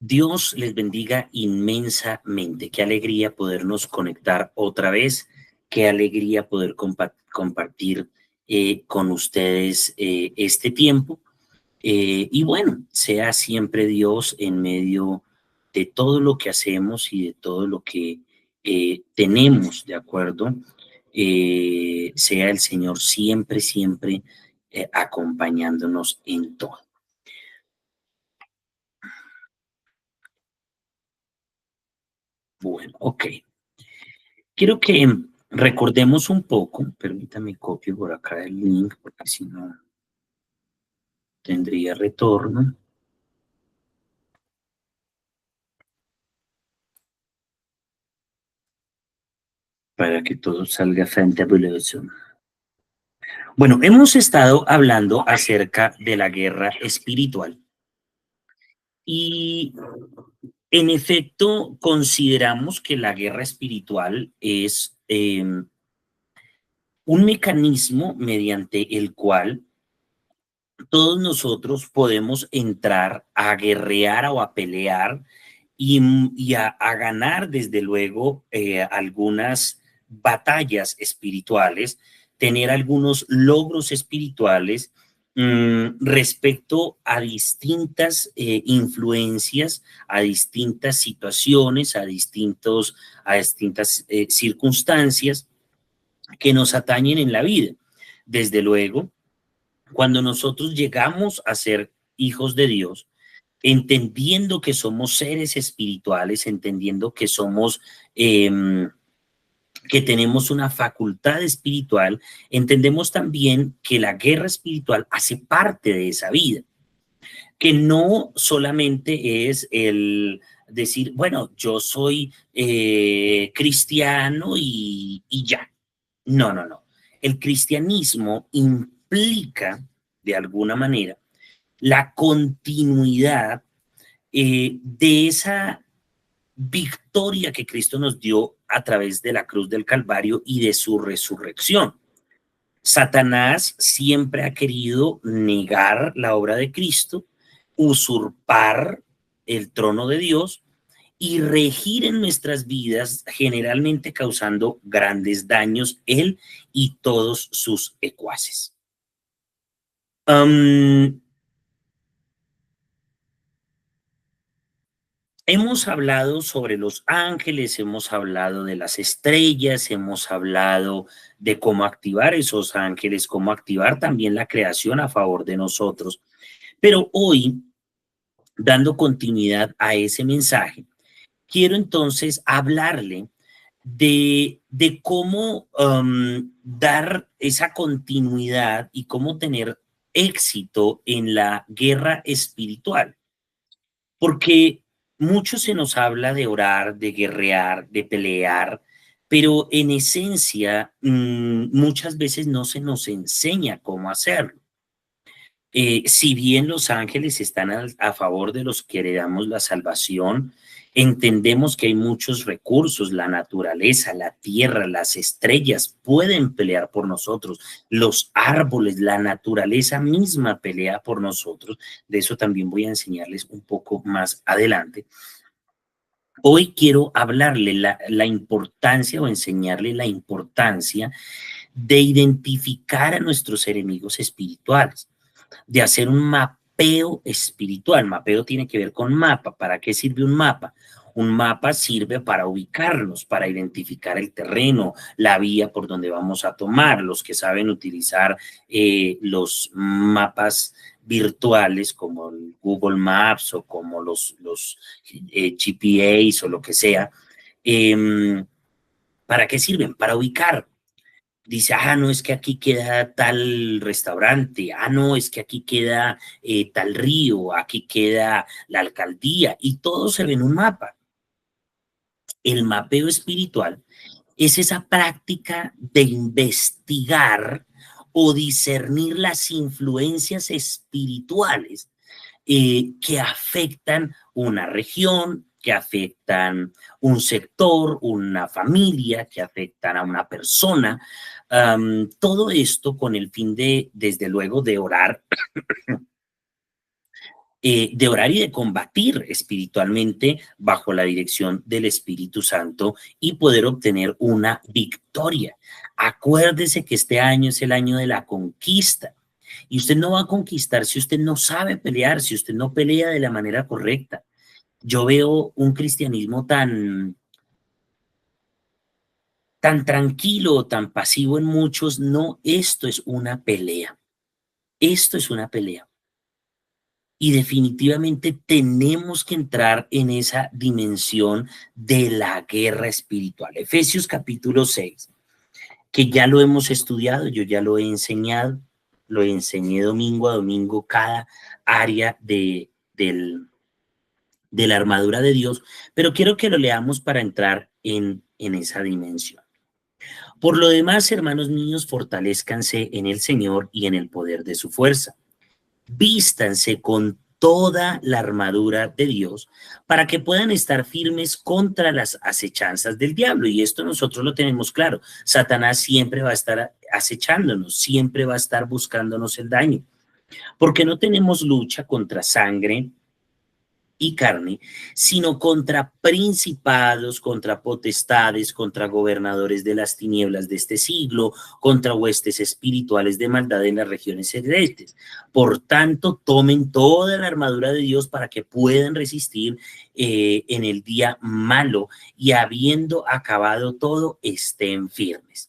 Dios les bendiga inmensamente. Qué alegría podernos conectar otra vez. Qué alegría poder compartir con ustedes este tiempo. Y bueno, sea siempre Dios en medio de todo lo que hacemos y de todo lo que tenemos, ¿de acuerdo? Sea el Señor siempre, siempre acompañándonos en todo. Bueno, ok. Quiero que recordemos un poco, permítame copio por acá el link, porque si no tendría retorno, para que todo salga fantabuloso. Bueno, hemos estado hablando acerca de la guerra espiritual y en efecto consideramos que la guerra espiritual es un mecanismo mediante el cual todos nosotros podemos entrar a guerrear o a pelear y a ganar, desde luego, algunas batallas espirituales, tener algunos logros espirituales respecto a distintas influencias, a distintas situaciones, a distintas circunstancias que nos atañen en la vida. Desde luego, cuando nosotros llegamos a ser hijos de Dios, entendiendo que somos seres espirituales, entendiendo que somos, que tenemos una facultad espiritual, entendemos también que la guerra espiritual hace parte de esa vida, que no solamente es el decir, bueno, yo soy cristiano y ya. No, no, no. El cristianismo implica, de alguna manera, la continuidad de esa victoria que Cristo nos dio a través de la cruz del Calvario y de su resurrección. Satanás siempre ha querido negar la obra de Cristo, usurpar el trono de Dios y regir en nuestras vidas, generalmente causando grandes daños, él y todos sus ecuaces. Um, Hemos hablado sobre los ángeles, hemos hablado de las estrellas, hemos hablado de cómo activar esos ángeles, cómo activar también la creación a favor de nosotros. Pero hoy, dando continuidad a ese mensaje, quiero entonces hablarle de cómo dar esa continuidad y cómo tener éxito en la guerra espiritual. Porque mucho se nos habla de orar, de guerrear, de pelear, pero en esencia muchas veces no se nos enseña cómo hacerlo. Si bien los ángeles están a favor de los que heredamos la salvación, entendemos que hay muchos recursos, la naturaleza, la tierra, las estrellas pueden pelear por nosotros, los árboles, la naturaleza misma pelea por nosotros. De eso también voy a enseñarles un poco más adelante. Hoy quiero hablarle la importancia o enseñarle la importancia de identificar a nuestros enemigos espirituales, de hacer un mapeo espiritual. Mapeo tiene que ver con mapa. ¿Para qué sirve un mapa? Un mapa sirve para ubicarnos, para identificar el terreno, la vía por donde vamos a tomar. Los que saben utilizar los mapas virtuales como el Google Maps o como los GPS o lo que sea, ¿para qué sirven? Para ubicar. Dice, no, es que aquí queda tal restaurante, no, es que aquí queda tal río, aquí queda la alcaldía, y todo se ve en un mapa. El mapeo espiritual es esa práctica de investigar o discernir las influencias espirituales que afectan una región, que afectan un sector, una familia, que afectan a una persona. Todo esto con el fin de, desde luego, de orar de orar y de combatir espiritualmente bajo la dirección del Espíritu Santo y poder obtener una victoria. Acuérdese que este año es el año de la conquista. Y usted no va a conquistar si usted no sabe pelear, si usted no pelea de la manera correcta. Yo veo un cristianismo tan tranquilo, tan pasivo en muchos. No, esto es una pelea. Esto es una pelea. Y definitivamente tenemos que entrar en esa dimensión de la guerra espiritual. Efesios capítulo 6, que ya lo hemos estudiado, yo ya lo he enseñado, lo enseñé domingo a domingo cada área de la armadura de Dios, pero quiero que lo leamos para entrar en esa dimensión. Por lo demás, hermanos míos, fortalezcanse en el Señor y en el poder de su fuerza. Vístanse con toda la armadura de Dios para que puedan estar firmes contra las acechanzas del diablo. Y esto nosotros lo tenemos claro. Satanás siempre va a estar acechándonos, siempre va a estar buscándonos el daño, porque no tenemos lucha contra sangre y carne, sino contra principados, contra potestades, contra gobernadores de las tinieblas de este siglo, contra huestes espirituales de maldad en las regiones celestes. Por tanto, tomen toda la armadura de Dios para que puedan resistir en el día malo y habiendo acabado todo, estén firmes.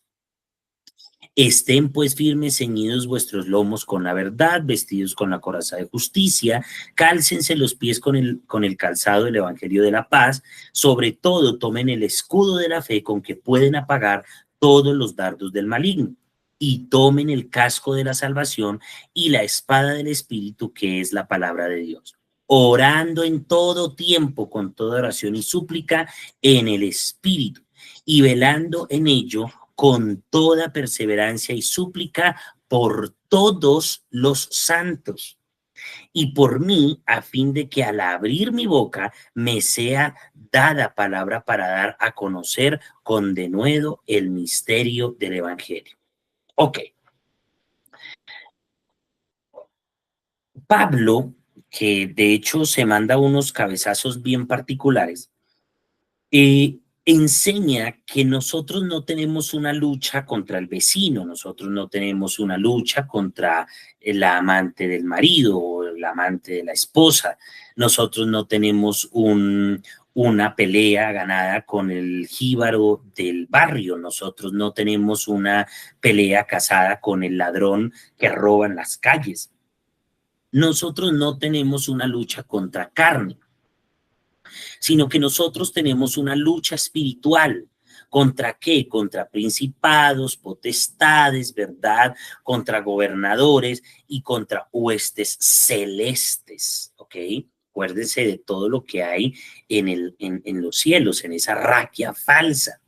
Estén pues firmes, ceñidos vuestros lomos con la verdad, vestidos con la coraza de justicia, cálcense los pies con el calzado del evangelio de la paz, sobre todo tomen el escudo de la fe con que pueden apagar todos los dardos del maligno, y tomen el casco de la salvación y la espada del Espíritu, que es la palabra de Dios, orando en todo tiempo con toda oración y súplica en el Espíritu, y velando en ello con toda perseverancia y súplica por todos los santos y por mí, a fin de que al abrir mi boca me sea dada palabra para dar a conocer con denuedo el misterio del Evangelio. Ok, Pablo, que de hecho se manda unos cabezazos bien particulares, enseña que nosotros no tenemos una lucha contra el vecino, nosotros no tenemos una lucha contra la amante del marido o el amante de la esposa, nosotros no tenemos una pelea ganada con el jíbaro del barrio, nosotros no tenemos una pelea casada con el ladrón que roba en las calles, nosotros no tenemos una lucha contra carne, sino que nosotros tenemos una lucha espiritual. ¿Contra qué? Contra principados, potestades, ¿verdad? Contra gobernadores y contra huestes celestes, ¿ok? Acuérdense de todo lo que hay en los cielos, en esa raquia falsa.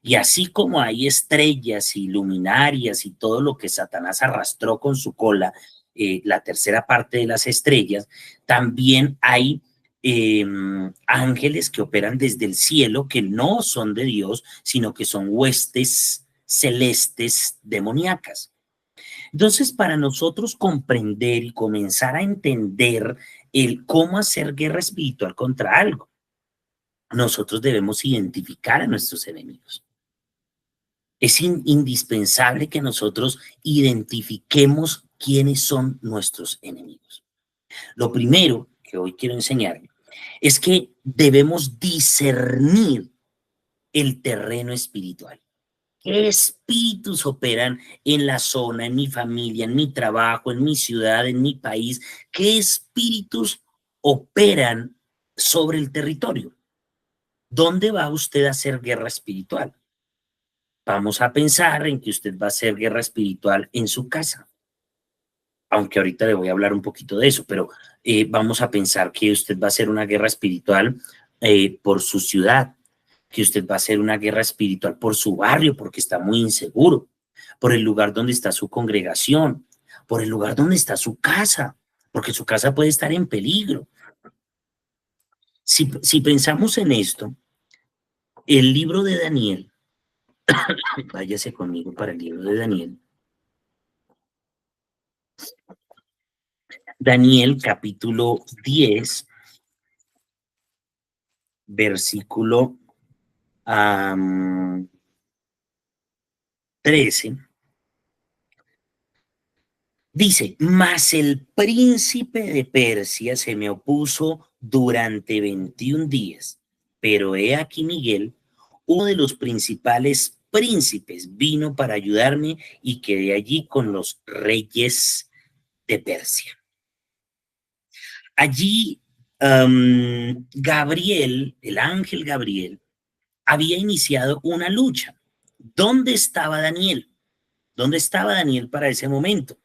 Y así como hay estrellas y luminarias y todo lo que Satanás arrastró con su cola, la tercera parte de las estrellas, también hay ángeles que operan desde el cielo, que no son de Dios, sino que son huestes celestes demoníacas. Entonces, para nosotros comprender y comenzar a entender el cómo hacer guerra espiritual contra algo, nosotros debemos identificar a nuestros enemigos. Es indispensable que nosotros identifiquemos quiénes son nuestros enemigos. Lo primero que hoy quiero enseñar es que debemos discernir el terreno espiritual. ¿Qué espíritus operan en la zona, en mi familia, en mi trabajo, en mi ciudad, en mi país? ¿Qué espíritus operan sobre el territorio? ¿Dónde va usted a hacer guerra espiritual? Vamos a pensar en que usted va a hacer guerra espiritual en su casa, aunque ahorita le voy a hablar un poquito de eso, pero vamos a pensar que usted va a hacer una guerra espiritual por su ciudad, que usted va a hacer una guerra espiritual por su barrio porque está muy inseguro, por el lugar donde está su congregación, por el lugar donde está su casa, porque su casa puede estar en peligro. Si pensamos en esto, el libro de Daniel, váyase conmigo para el libro de Daniel. Daniel capítulo 10, versículo 13, dice, mas el príncipe de Persia se me opuso durante 21 días, pero he aquí Miguel, uno de los principales príncipes, vino para ayudarme y quedé allí con los reyes de Persia. Allí Gabriel, el ángel Gabriel, había iniciado una lucha. ¿Dónde estaba Daniel? ¿Dónde estaba Daniel para ese momento?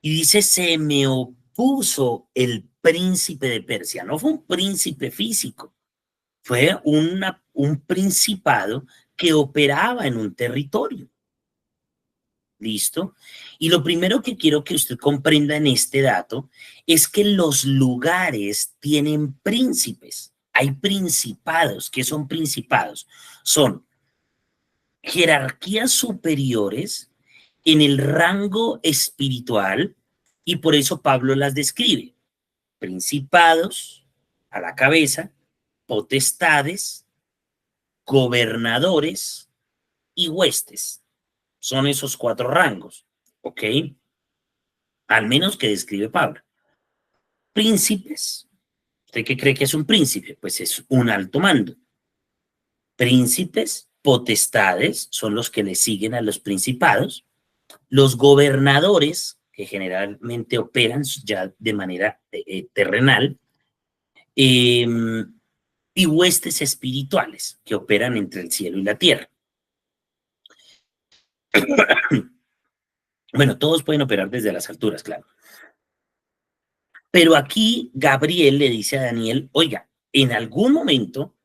Y dice, se me opuso el príncipe de Persia. No fue un príncipe físico, fue un principado que operaba en un territorio. ¿Listo? Y lo primero que quiero que usted comprenda en este dato es que los lugares tienen príncipes. Hay principados. ¿Qué son principados? Son jerarquías superiores en el rango espiritual y por eso Pablo las describe. Principados a la cabeza, potestades, gobernadores y huestes. Son esos cuatro rangos, ¿ok? Al menos que describe Pablo. Príncipes. ¿Usted qué cree que es un príncipe? Pues es un alto mando. Príncipes, potestades, son los que le siguen a los principados. Los gobernadores, que generalmente operan ya de manera terrenal, eh, y huestes espirituales, que operan entre el cielo y la tierra. Bueno, todos pueden operar desde las alturas, claro. Pero aquí Gabriel le dice a Daniel, oiga, en algún momento,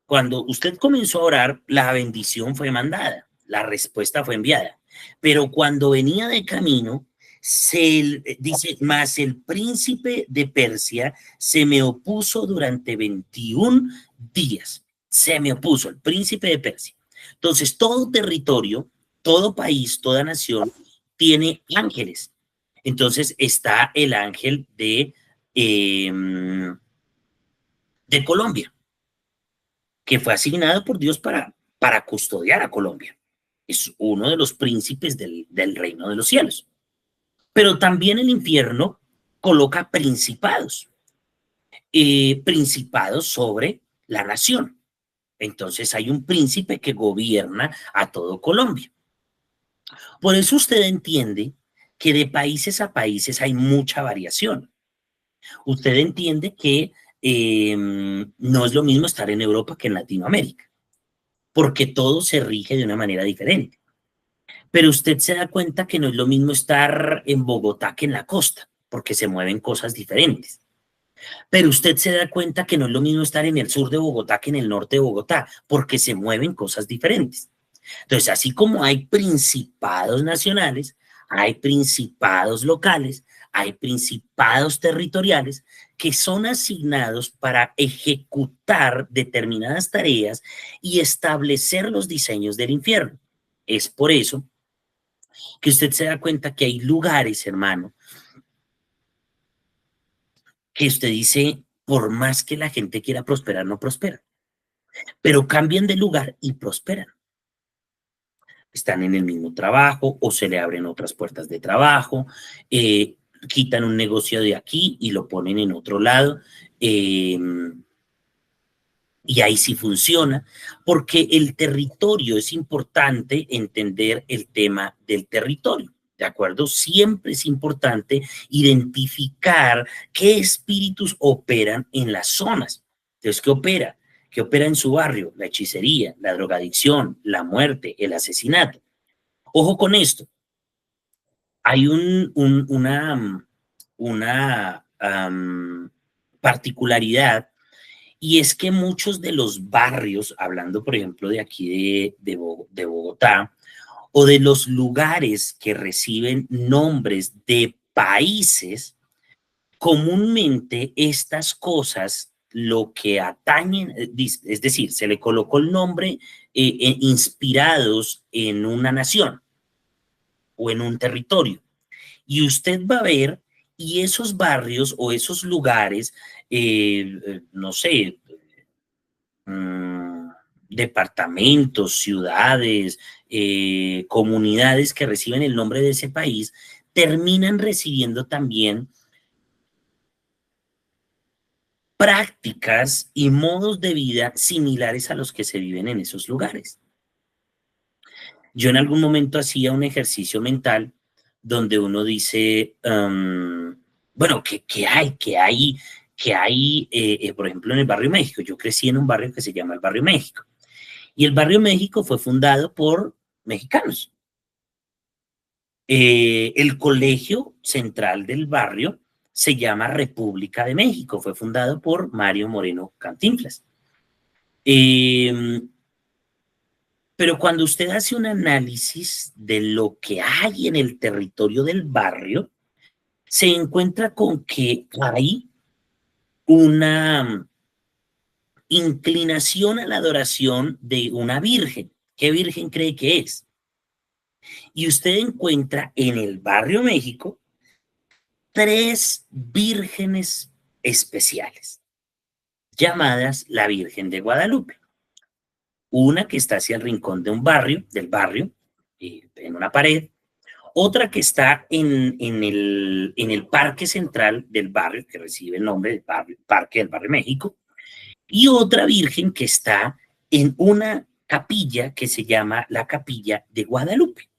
cuando usted comenzó a orar, la bendición fue mandada, la respuesta fue enviada. Pero cuando venía de camino, se dice, más el príncipe de Persia se me opuso durante 21 días. Se me opuso el príncipe de Persia. Entonces, todo territorio, todo país, toda nación tiene ángeles. Entonces está el ángel de Colombia, que fue asignado por Dios para custodiar a Colombia. Es uno de los príncipes del reino de los cielos. Pero también el infierno coloca principados sobre la nación. Entonces hay un príncipe que gobierna a todo Colombia. Por eso usted entiende que de países a países hay mucha variación. Usted entiende que no es lo mismo estar en Europa que en Latinoamérica, porque todo se rige de una manera diferente. Pero usted se da cuenta que no es lo mismo estar en Bogotá que en la costa, porque se mueven cosas diferentes. Pero usted se da cuenta que no es lo mismo estar en el sur de Bogotá que en el norte de Bogotá, porque se mueven cosas diferentes. Entonces, así como hay principados nacionales, hay principados locales, hay principados territoriales que son asignados para ejecutar determinadas tareas y establecer los diseños del infierno. Es por eso que usted se da cuenta que hay lugares, hermano, que usted dice, por más que la gente quiera prosperar, no prospera, pero cambian de lugar y prosperan. Están en el mismo trabajo o se le abren otras puertas de trabajo, quitan un negocio de aquí y lo ponen en otro lado, y ahí sí funciona, porque el territorio es importante entender el tema del territorio. ¿De acuerdo? Siempre es importante identificar qué espíritus operan en las zonas. Entonces, ¿qué opera? ¿Qué opera en su barrio? La hechicería, la drogadicción, la muerte, el asesinato. Ojo con esto. Hay una particularidad y es que muchos de los barrios, hablando por ejemplo de aquí de Bogotá, o de los lugares que reciben nombres de países, comúnmente estas cosas lo que atañen, es decir, se le colocó el nombre inspirados en una nación o en un territorio. Y usted va a ver Y esos barrios o esos lugares, no sé, mm, departamentos, ciudades, comunidades que reciben el nombre de ese país, terminan recibiendo también prácticas y modos de vida similares a los que se viven en esos lugares. Yo en algún momento hacía un ejercicio mental donde uno dice, bueno, por ejemplo, en el barrio México. Yo crecí en un barrio que se llama el barrio México. Y el barrio México fue fundado por mexicanos. El colegio central del barrio se llama República de México. Fue fundado por Mario Moreno Cantinflas. Eh, pero cuando usted hace un análisis de lo que hay en el territorio del barrio, se encuentra con que hay una inclinación a la adoración de una virgen. ¿Qué virgen cree que es? Y usted encuentra en el barrio México 3 vírgenes especiales, llamadas la Virgen de Guadalupe. Una que está hacia el rincón de un barrio, del barrio, en una pared. Otra que está en el parque central del barrio, que recibe el nombre del barrio, Parque del Barrio México. Y otra virgen que está en una capilla que se llama la Capilla de Guadalupe.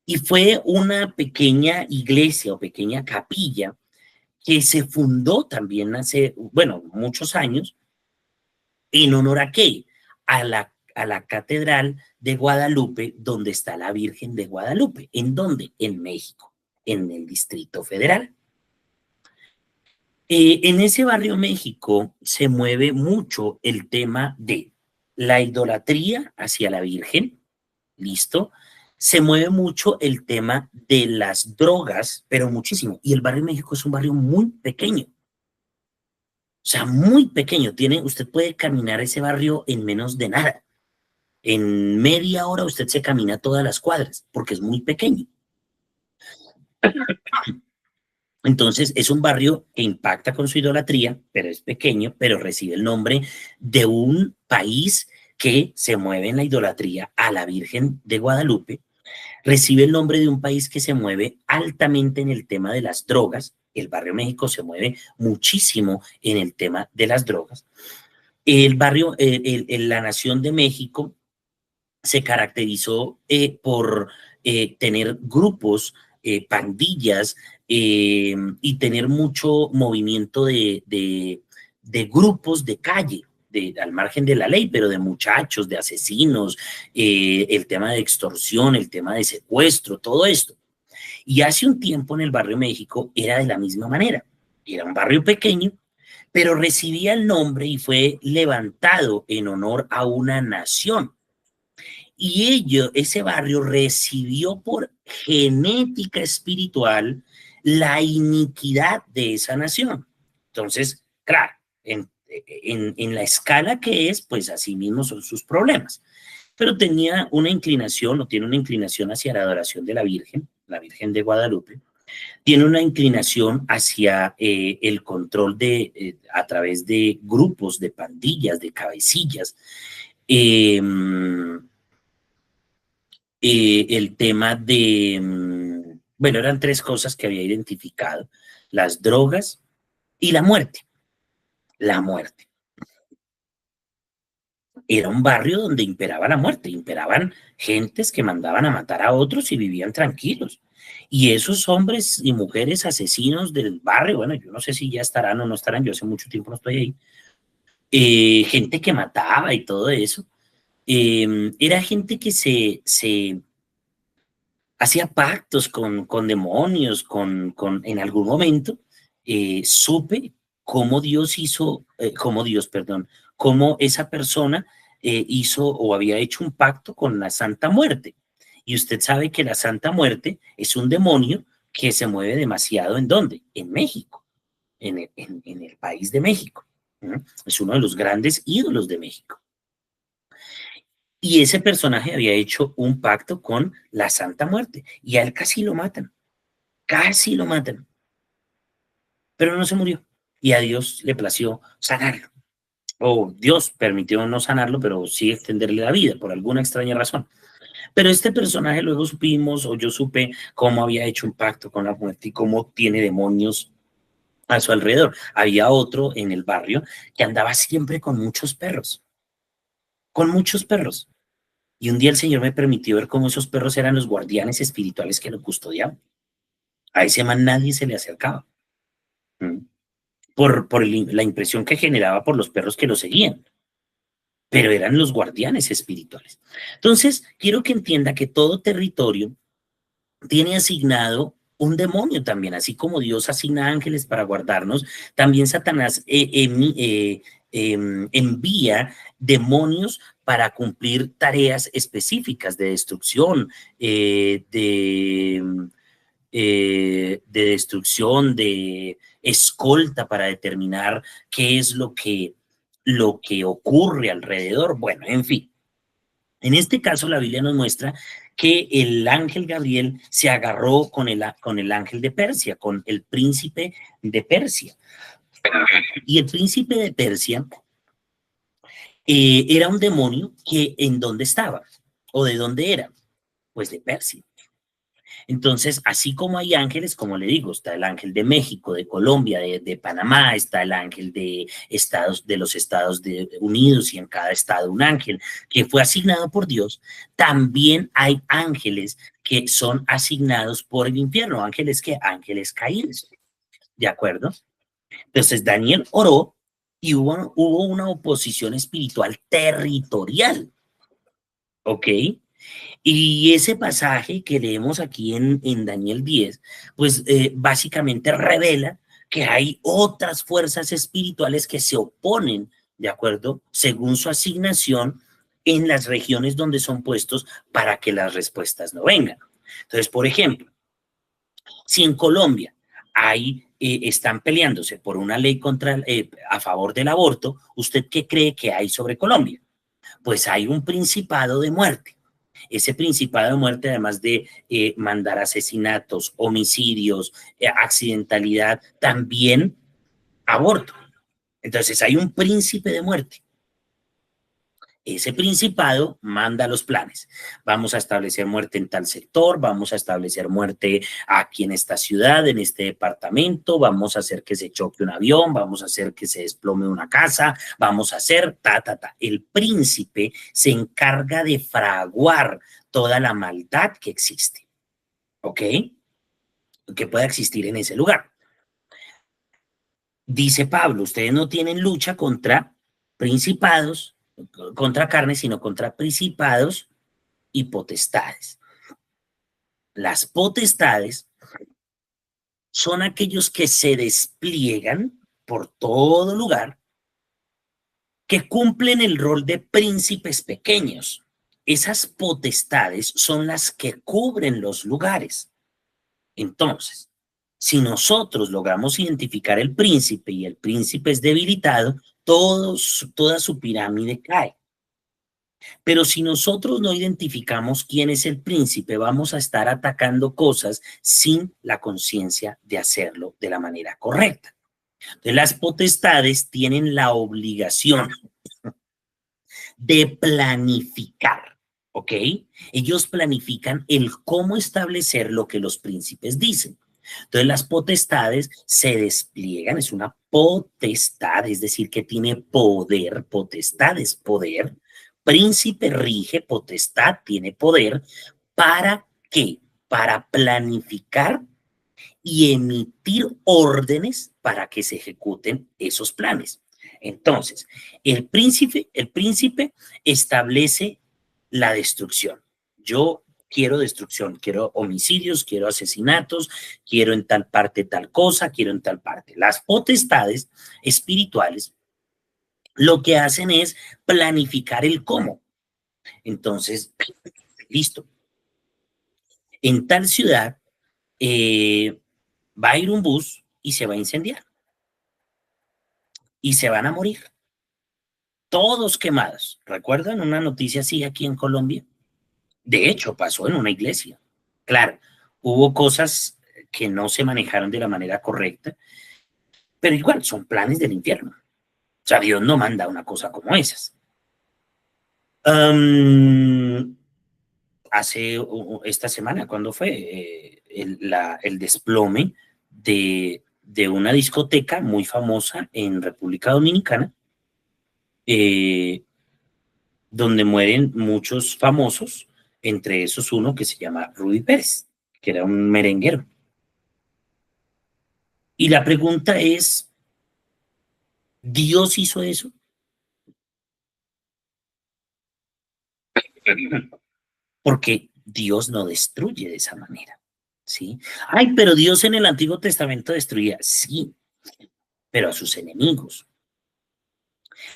Y fue una pequeña iglesia o pequeña capilla que se fundó también hace, bueno, muchos años, en honor a qué? A la Catedral de Guadalupe, donde está la Virgen de Guadalupe. ¿En dónde? En México, en el Distrito Federal. En ese barrio México se mueve mucho el tema de la idolatría hacia la Virgen, ¿listo? Se mueve mucho el tema de las drogas, pero muchísimo. Y el barrio México es un barrio muy pequeño. O sea, muy pequeño. Usted puede caminar ese barrio en menos de nada. En media hora usted se camina todas las cuadras, porque es muy pequeño. Entonces, es un barrio que impacta con su idolatría, pero es pequeño, pero recibe el nombre de un país que se mueve en la idolatría a la Virgen de Guadalupe, recibe el nombre de un país que se mueve altamente en el tema de las drogas. El barrio México se mueve muchísimo en el tema de las drogas. La nación de México se caracterizó por tener grupos, pandillas, y tener mucho movimiento de grupos de calle, al margen de la ley, pero de muchachos, de asesinos, el tema de extorsión, el tema de secuestro, todo esto. Y hace un tiempo en el barrio México era de la misma manera. Era un barrio pequeño, pero recibía el nombre y fue levantado en honor a una nación. Y ese barrio recibió por genética espiritual la iniquidad de esa nación. Entonces, claro, en la escala que es, pues así mismo son sus problemas. Pero tenía una inclinación, o tiene una inclinación hacia la adoración de la Virgen de Guadalupe. Tiene una inclinación hacia el control a través de grupos, de pandillas, de cabecillas. Eh, el tema bueno, eran 3 cosas que había identificado: las drogas y la muerte. La muerte. Era un barrio donde imperaba la muerte, imperaban gentes que mandaban a matar a otros y vivían tranquilos. Y esos hombres y mujeres asesinos del barrio, bueno, yo no sé si ya estarán o no estarán, yo hace mucho tiempo no estoy ahí, gente que mataba y todo eso, era gente que se hacía pactos con demonios, en algún momento supe cómo Dios hizo, perdón, cómo esa persona hizo o había hecho un pacto con la Santa Muerte. Y usted sabe que la Santa Muerte es un demonio que se mueve demasiado. ¿En dónde? En México, en el país de México. ¿No? Es uno de los grandes ídolos de México. Y ese personaje había hecho un pacto con la Santa Muerte y a él casi lo matan, casi lo matan. pero no se murió. Y a Dios le plació sanarlo. O Dios permitió no sanarlo, pero sí extenderle la vida por alguna extraña razón. Pero este personaje luego supimos, o yo supe, cómo había hecho un pacto con la muerte y cómo tiene demonios a su alrededor. Había otro en el barrio que andaba siempre con muchos perros. Y un día el Señor me permitió ver cómo esos perros eran los guardianes espirituales que lo custodiaban. A ese man nadie se le acercaba. ¿Mm? La impresión que generaba por los perros que lo seguían, pero eran los guardianes espirituales. Entonces, quiero que entienda que todo territorio tiene asignado un demonio también, así como Dios asigna ángeles para guardarnos, también Satanás envía demonios para cumplir tareas específicas de destrucción, de destrucción, de escolta para determinar qué es lo que ocurre alrededor. Bueno, en fin. En este caso, la Biblia nos muestra que el ángel Gabriel se agarró con el ángel de Persia, con el príncipe de Persia. Y el príncipe de Persia era un demonio que ¿en dónde estaba? ¿O de dónde era? Pues de Persia. Entonces, así como hay ángeles, como le digo, está el ángel de México, de Colombia, de Panamá, está el ángel de los Estados Unidos y en cada estado un ángel que fue asignado por Dios. También hay ángeles que son asignados por el infierno, ángeles caídos, ¿de acuerdo? Entonces, Daniel oró y hubo una oposición espiritual territorial, ¿ok? Y ese pasaje que leemos aquí en Daniel 10, pues básicamente revela que hay otras fuerzas espirituales que se oponen, ¿de acuerdo? Según su asignación en las regiones donde son puestos para que las respuestas no vengan. Entonces, por ejemplo, si en Colombia están peleándose por una ley a favor del aborto, ¿usted qué cree que hay sobre Colombia? Pues hay un principado de muerte. Ese principado de muerte, además de mandar asesinatos, homicidios, accidentalidad, también aborto. Entonces hay un príncipe de muerte. Ese principado manda los planes. Vamos a establecer muerte en tal sector, vamos a establecer muerte aquí en esta ciudad, en este departamento, vamos a hacer que se choque un avión, vamos a hacer que se desplome una casa, vamos a hacer ta. El príncipe se encarga de fraguar toda la maldad que existe, ¿ok? Que pueda existir en ese lugar. Dice Pablo, ustedes no tienen lucha contra principados, contra carne, sino contra principados y potestades. Las potestades son aquellos que se despliegan por todo lugar, que cumplen el rol de príncipes pequeños. Esas potestades son las que cubren los lugares. Entonces, si nosotros logramos identificar el príncipe y el príncipe es debilitado, toda su pirámide cae. Pero si nosotros no identificamos quién es el príncipe, vamos a estar atacando cosas sin la conciencia de hacerlo de la manera correcta. Entonces, las potestades tienen la obligación de planificar, ¿ok? Ellos planifican el cómo establecer lo que los príncipes dicen. Entonces las potestades se despliegan, es una potestad, es decir, que tiene poder, potestades, poder. Príncipe rige, potestad tiene poder. ¿Para qué? Para planificar y emitir órdenes para que se ejecuten esos planes. Entonces, el príncipe establece la destrucción. Yo quiero destrucción, quiero homicidios, quiero asesinatos, quiero en tal parte tal cosa, quiero en tal parte. Las potestades espirituales lo que hacen es planificar el cómo. Entonces, listo. En tal ciudad va a ir un bus y se va a incendiar y se van a morir. Todos quemados. ¿Recuerdan una noticia así aquí en Colombia? De hecho, pasó en una iglesia. Claro, hubo cosas que no se manejaron de la manera correcta, pero igual son planes del infierno. O sea, Dios no manda una cosa como esas. Hace esta semana, ¿cuándo fue? El desplome de una discoteca muy famosa en República Dominicana, eh, donde mueren muchos famosos, entre esos uno que se llama Rudy Pérez, que era un merenguero. Y la pregunta es, ¿Dios hizo eso? Porque Dios no destruye de esa manera, ¿sí? Ay, pero Dios en el Antiguo Testamento destruía, sí, pero a sus enemigos.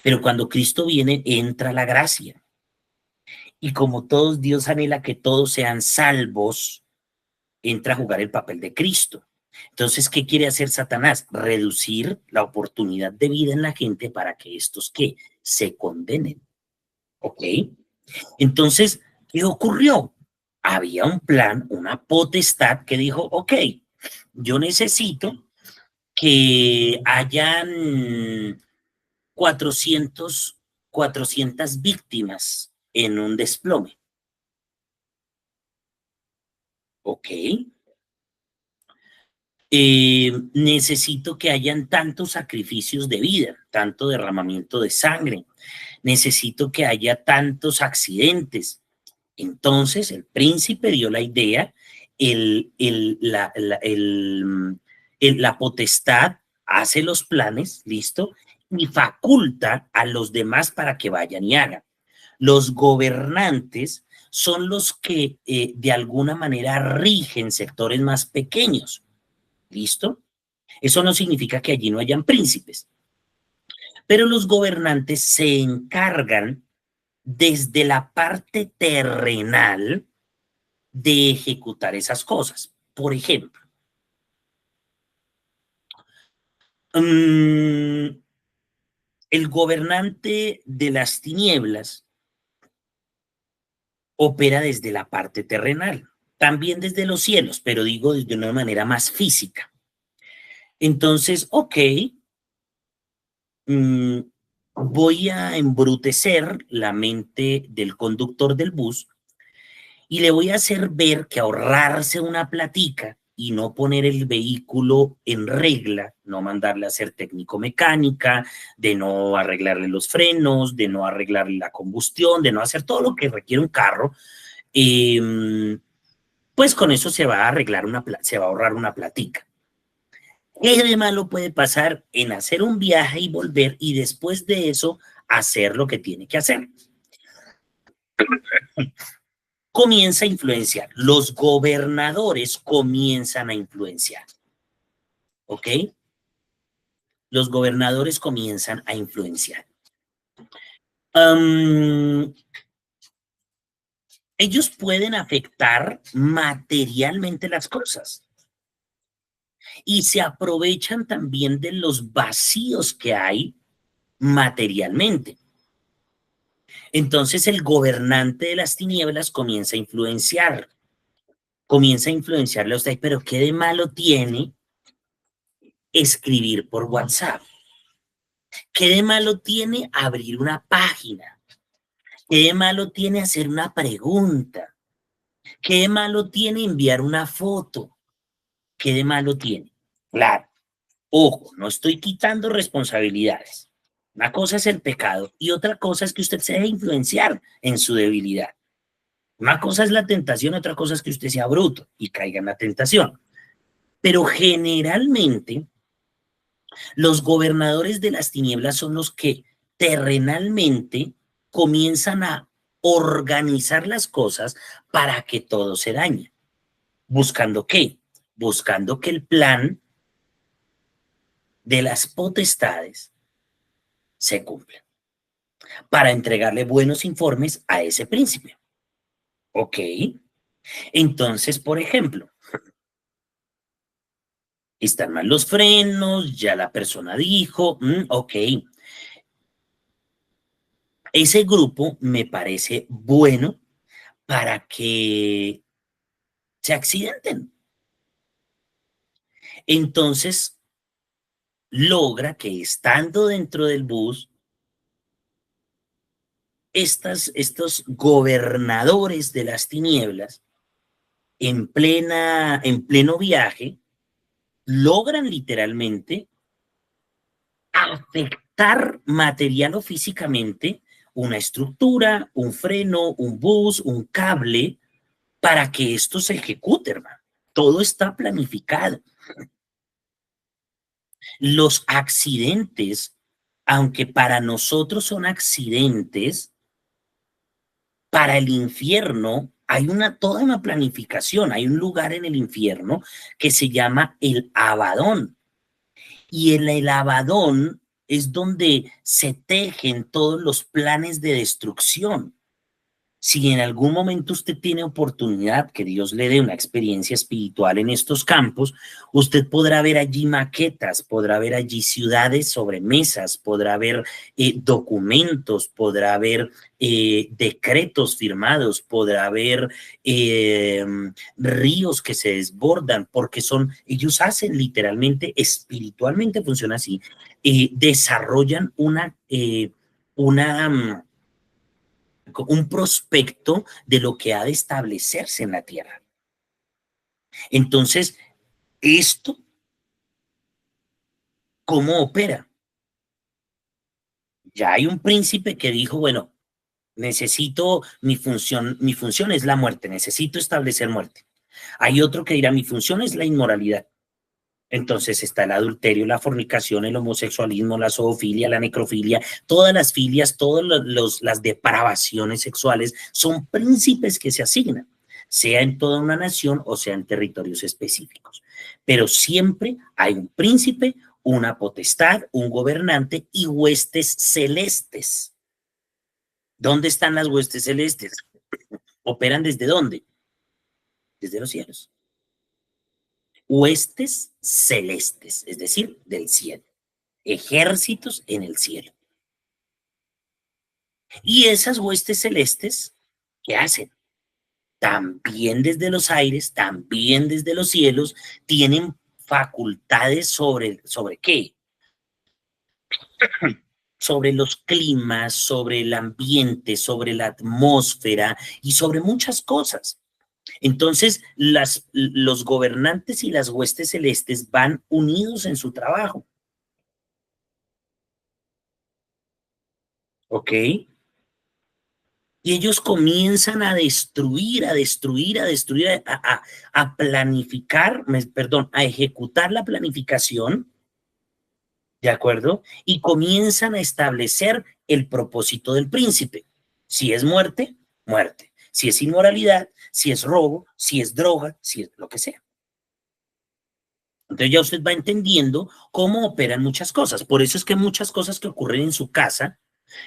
Pero cuando Cristo viene, entra la gracia. Y como todos, Dios anhela que todos sean salvos, entra a jugar el papel de Cristo. Entonces, ¿qué quiere hacer Satanás? Reducir la oportunidad de vida en la gente para que estos que se condenen. ¿Ok? Entonces, ¿qué ocurrió? Había un plan, una potestad que dijo, ok, yo necesito que hayan 400, 400 víctimas en un desplome. Ok. Necesito que hayan tantos sacrificios de vida, tanto derramamiento de sangre. Necesito que haya tantos accidentes. Entonces el príncipe dio la idea, la potestad hace los planes, listo, y faculta a los demás para que vayan y hagan. Los gobernantes son los que de alguna manera rigen sectores más pequeños, listo. Eso no significa que allí no hayan príncipes, pero los gobernantes se encargan desde la parte terrenal de ejecutar esas cosas. Por ejemplo, el gobernante de las tinieblas opera desde la parte terrenal, también desde los cielos, pero digo desde una manera más física. Entonces, ok, voy a embrutecer la mente del conductor del bus y le voy a hacer ver que ahorrarse una platica y no poner el vehículo en regla, no mandarle a hacer técnico-mecánica, de no arreglarle los frenos, de no arreglarle la combustión, de no hacer todo lo que requiere un carro, pues con eso se va a arreglar se va a ahorrar una platica. ¿Qué de malo puede pasar en hacer un viaje y volver y después de eso hacer lo que tiene que hacer? Comienza a influenciar. Los gobernadores comienzan a influenciar. ¿Ok? Los gobernadores comienzan a influenciar. Ellos pueden afectar materialmente las cosas y se aprovechan también de los vacíos que hay materialmente. Entonces el gobernante de las tinieblas comienza a influenciarle a usted, pero ¿qué de malo tiene escribir por WhatsApp? ¿Qué de malo tiene abrir una página? ¿Qué de malo tiene hacer una pregunta? ¿Qué de malo tiene enviar una foto? ¿Qué de malo tiene? Claro, ojo, no estoy quitando responsabilidades. Una cosa es el pecado y otra cosa es que usted se deje influenciar en su debilidad. Una cosa es la tentación, otra cosa es que usted sea bruto y caiga en la tentación. Pero generalmente los gobernadores de las tinieblas son los que terrenalmente comienzan a organizar las cosas para que todo se dañe. ¿Buscando qué? Buscando que el plan de las potestades se cumpla, para entregarle buenos informes a ese príncipe. ¿Ok? Entonces, por ejemplo, están mal los frenos, ya la persona dijo, ok, ese grupo me parece bueno para que se accidenten. Entonces, logra que estando dentro del bus, estos gobernadores de las tinieblas, en pleno viaje, logran literalmente afectar material o físicamente una estructura, un freno, un bus, un cable, para que esto se ejecute, hermano. Todo está planificado. Los accidentes, aunque para nosotros son accidentes, para el infierno hay toda una planificación. Hay un lugar en el infierno que se llama el Abadón. Y en el Abadón es donde se tejen todos los planes de destrucción. Si en algún momento usted tiene oportunidad, que Dios le dé una experiencia espiritual en estos campos, usted podrá ver allí maquetas, podrá ver allí ciudades sobre mesas, podrá ver documentos, podrá ver decretos firmados, podrá ver ríos que se desbordan, porque ellos hacen literalmente, espiritualmente funciona así, desarrollan un prospecto de lo que ha de establecerse en la tierra. Entonces, esto, ¿cómo opera? Ya hay un príncipe que dijo, bueno, necesito mi función es la muerte, necesito establecer muerte. Hay otro que dirá, mi función es la inmoralidad. Entonces está el adulterio, la fornicación, el homosexualismo, la zoofilia, la necrofilia, todas las filias, todas las depravaciones sexuales son príncipes que se asignan, sea en toda una nación o sea en territorios específicos. Pero siempre hay un príncipe, una potestad, un gobernante y huestes celestes. ¿Dónde están las huestes celestes? ¿Operan desde dónde? Desde los cielos. Huestes celestes, es decir, del cielo. Ejércitos en el cielo. Y esas huestes celestes, ¿qué hacen? También desde los aires, también desde los cielos, tienen facultades ¿sobre qué? Sobre los climas, sobre el ambiente, sobre la atmósfera y sobre muchas cosas. Entonces, los gobernantes y las huestes celestes van unidos en su trabajo. ¿Ok? Y ellos comienzan a destruir, a destruir, a destruir, a planificar, perdón, a ejecutar la planificación, ¿de acuerdo? Y comienzan a establecer el propósito del príncipe. Si es muerte, muerte. Si es inmoralidad, si es robo, si es droga, si es lo que sea. Entonces ya usted va entendiendo cómo operan muchas cosas. Por eso es que muchas cosas que ocurren en su casa,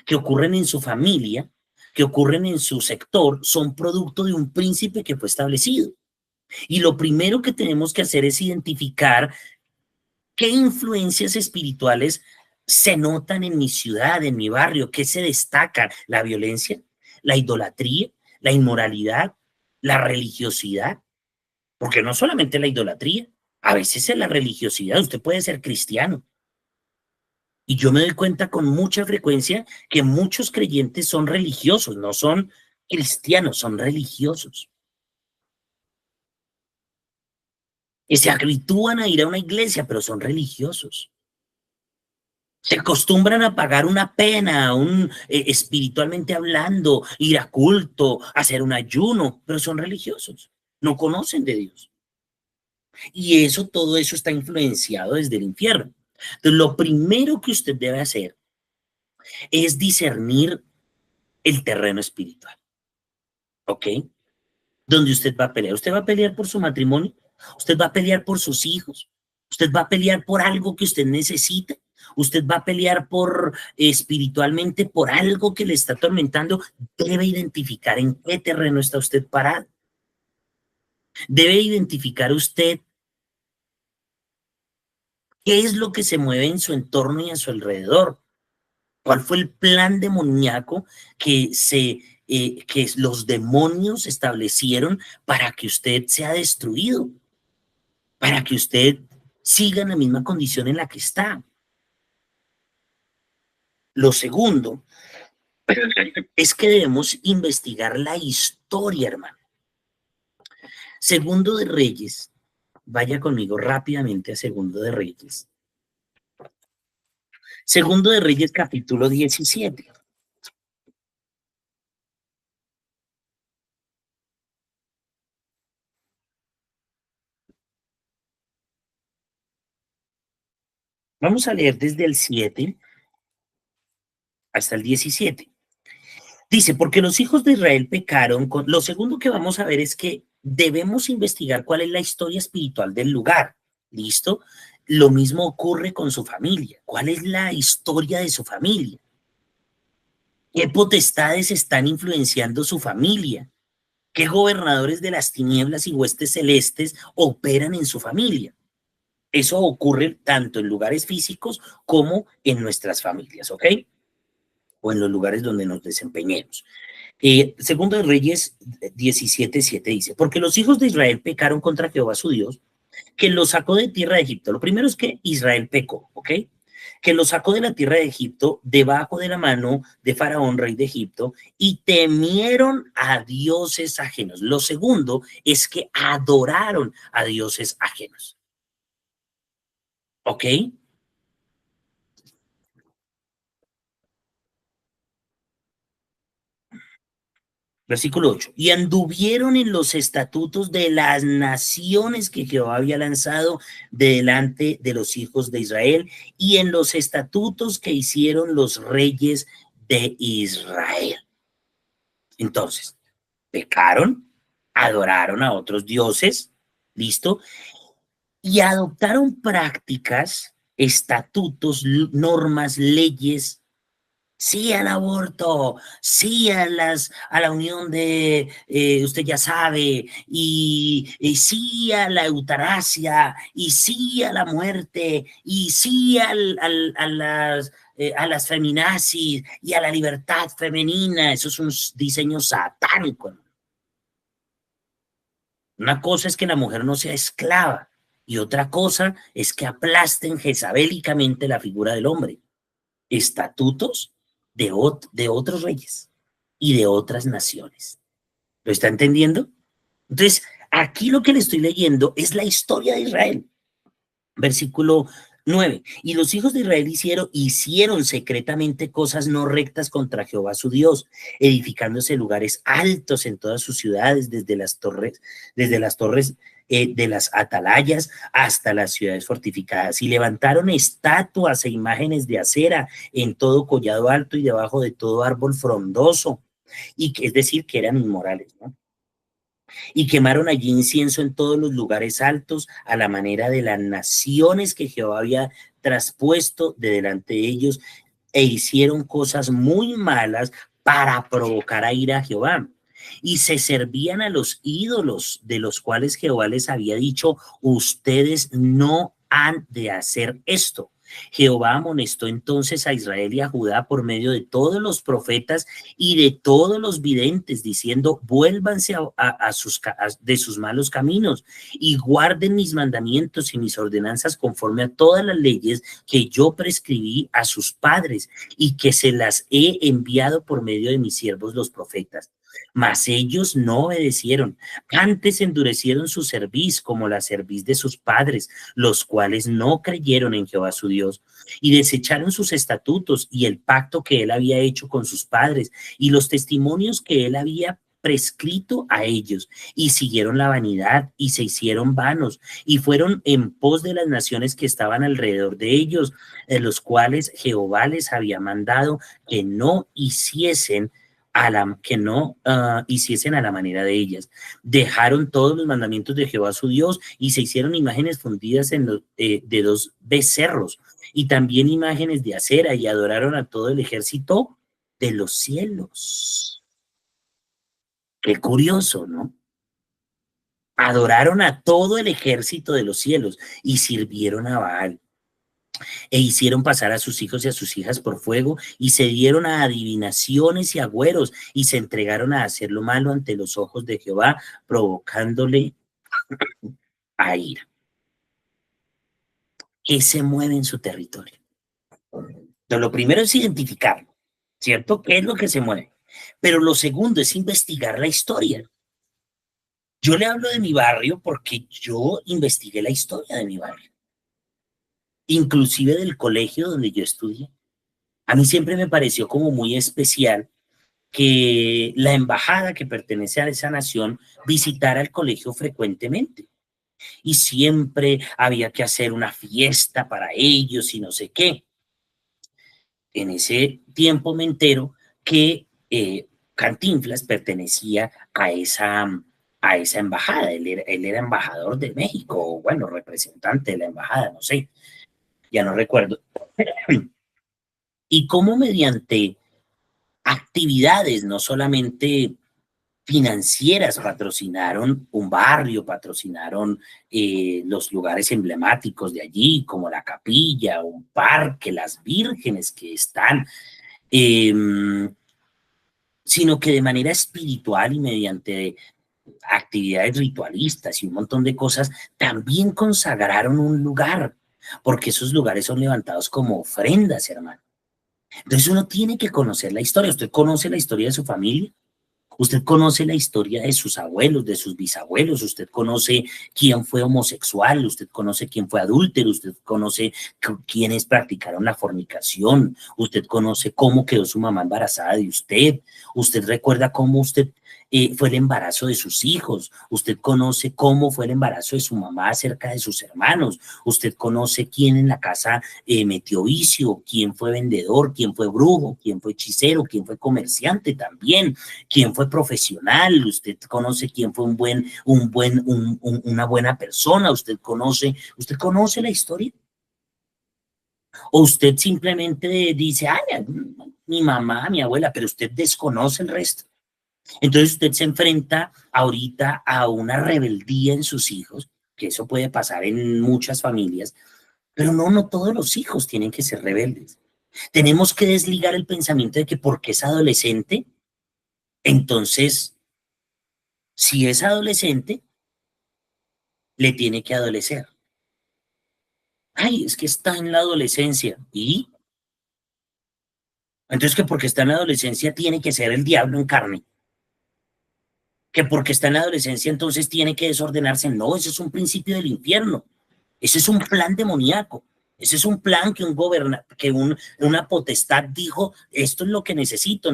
que ocurren en su familia, que ocurren en su sector, son producto de un príncipe que fue establecido. Y lo primero que tenemos que hacer es identificar qué influencias espirituales se notan en mi ciudad, en mi barrio, qué se destacan: la violencia, la idolatría, la inmoralidad, la religiosidad, porque no solamente la idolatría, a veces es la religiosidad. Usted puede ser cristiano. Y yo me doy cuenta con mucha frecuencia que muchos creyentes son religiosos, no son cristianos, son religiosos. Y se habitúan a ir a una iglesia, pero son religiosos. Se acostumbran a pagar una pena, espiritualmente hablando, ir a culto, hacer un ayuno, pero son religiosos, no conocen de Dios. Y todo eso está influenciado desde el infierno. Entonces, lo primero que usted debe hacer es discernir el terreno espiritual, ¿ok? Donde usted va a pelear. Usted va a pelear por su matrimonio, usted va a pelear por sus hijos, usted va a pelear por algo que usted necesita, usted va a pelear espiritualmente por algo que le está atormentando. Debe identificar en qué terreno está usted parado. Debe identificar usted qué es lo que se mueve en su entorno y a su alrededor. ¿Cuál fue el plan demoníaco que los demonios establecieron para que usted sea destruido? Para que usted siga en la misma condición en la que está. Lo segundo es que debemos investigar la historia, hermano. Segundo de Reyes, vaya conmigo rápidamente a Segundo de Reyes. Segundo de Reyes, capítulo 17. Vamos a leer desde el 7 hasta el 17. Dice, porque los hijos de Israel pecaron. Lo segundo que vamos a ver es que debemos investigar cuál es la historia espiritual del lugar. ¿Listo? Lo mismo ocurre con su familia. ¿Cuál es la historia de su familia? ¿Qué potestades están influenciando su familia? ¿Qué gobernadores de las tinieblas y huestes celestes operan en su familia? Eso ocurre tanto en lugares físicos como en nuestras familias, ¿ok? O en los lugares donde nos desempeñemos. Segundo de Reyes 17:7 dice, porque los hijos de Israel pecaron contra Jehová su Dios, que los sacó de tierra de Egipto. Lo primero es que Israel pecó, ¿ok? Que los sacó de la tierra de Egipto, debajo de la mano de Faraón, rey de Egipto, y temieron a dioses ajenos. Lo segundo es que adoraron a dioses ajenos, ¿ok? Versículo 8. Y anduvieron en los estatutos de las naciones que Jehová había lanzado delante de los hijos de Israel y en los estatutos que hicieron los reyes de Israel. Entonces, pecaron, adoraron a otros dioses, ¿listo? Y adoptaron prácticas, estatutos, normas, leyes. Sí al aborto, sí a la unión de, usted ya sabe, y sí a la eutanasia, y sí a la muerte, y sí a las feminazis y a la libertad femenina. Eso es un diseño satánico. Una cosa es que la mujer no sea esclava, y otra cosa es que aplasten jezabélicamente la figura del hombre. Estatutos de otros reyes y de otras naciones. ¿Lo está entendiendo? Entonces, aquí lo que le estoy leyendo es la historia de Israel. Versículo 9. Y los hijos de Israel hicieron secretamente cosas no rectas contra Jehová su Dios, edificándose lugares altos en todas sus ciudades, desde las torres de las atalayas hasta las ciudades fortificadas, y levantaron estatuas e imágenes de acera en todo collado alto y debajo de todo árbol frondoso, y que es decir, que eran inmorales, ¿no? Y quemaron allí incienso en todos los lugares altos, a la manera de las naciones que Jehová había traspuesto de delante de ellos, e hicieron cosas muy malas para provocar a ira a Jehová. Y se servían a los ídolos de los cuales Jehová les había dicho, ustedes no han de hacer esto. Jehová amonestó entonces a Israel y a Judá por medio de todos los profetas y de todos los videntes, diciendo, vuélvanse de sus malos caminos y guarden mis mandamientos y mis ordenanzas conforme a todas las leyes que yo prescribí a sus padres y que se las he enviado por medio de mis siervos los profetas. Mas ellos no obedecieron, antes endurecieron su cerviz como la cerviz de sus padres, los cuales no creyeron en Jehová su Dios, y desecharon sus estatutos y el pacto que él había hecho con sus padres, y los testimonios que él había prescrito a ellos, y siguieron la vanidad y se hicieron vanos, y fueron en pos de las naciones que estaban alrededor de ellos, de los cuales Jehová les había mandado que no hiciesen a la manera de ellas. Dejaron todos los mandamientos de Jehová su Dios y se hicieron imágenes fundidas de dos becerros y también imágenes de acera y adoraron a todo el ejército de los cielos. Qué curioso, ¿no? Adoraron a todo el ejército de los cielos y sirvieron a Baal. E hicieron pasar a sus hijos y a sus hijas por fuego, y se dieron a adivinaciones y agüeros, y se entregaron a hacer lo malo ante los ojos de Jehová, provocándole a ira. ¿Qué se mueve en su territorio? Entonces, lo primero es identificarlo, ¿cierto? ¿Qué es lo que se mueve? Pero lo segundo es investigar la historia. Yo le hablo de mi barrio porque yo investigué la historia de mi barrio, inclusive del colegio donde yo estudié. A mí siempre me pareció como muy especial que la embajada que pertenece a esa nación visitara el colegio frecuentemente. Y siempre había que hacer una fiesta para ellos y no sé qué. En ese tiempo me entero que Cantinflas pertenecía a esa embajada. Él era embajador de México, o bueno, representante de la embajada, no sé, ya no recuerdo. Y cómo mediante actividades, no solamente financieras, patrocinaron un barrio, patrocinaron los lugares emblemáticos de allí, como la capilla, un parque, las vírgenes que están, eh, sino que de manera espiritual y mediante actividades ritualistas y un montón de cosas, también consagraron un lugar, porque esos lugares son levantados como ofrendas, hermano. Entonces uno tiene que conocer la historia. ¿Usted conoce la historia de su familia? Usted conoce la historia de sus abuelos, de sus bisabuelos, usted conoce quién fue homosexual, usted conoce quién fue adúltero, usted conoce quiénes practicaron la fornicación, usted conoce cómo quedó su mamá embarazada de usted, usted recuerda cómo usted fue el embarazo de sus hijos, usted conoce cómo fue el embarazo de su mamá acerca de sus hermanos, usted conoce quién en la casa metió vicio, quién fue vendedor, quién fue brujo, quién fue hechicero, quién fue comerciante también, quién fue profesional, usted conoce quién fue una buena persona, usted conoce la historia, o usted simplemente dice, ay, mi mamá, mi abuela, pero usted desconoce el resto. Entonces usted se enfrenta ahorita a una rebeldía en sus hijos, que eso puede pasar en muchas familias, pero no, no todos los hijos tienen que ser rebeldes. Tenemos que desligar el pensamiento de que porque es adolescente, entonces, si es adolescente, le tiene que adolecer. Ay, es que está en la adolescencia. ¿Y? Entonces que porque está en la adolescencia tiene que ser el diablo en carne. Que porque está en la adolescencia entonces tiene que desordenarse. No, ese es un principio del infierno. Ese es un plan demoníaco. Ese es un plan que una potestad dijo, esto es lo que necesito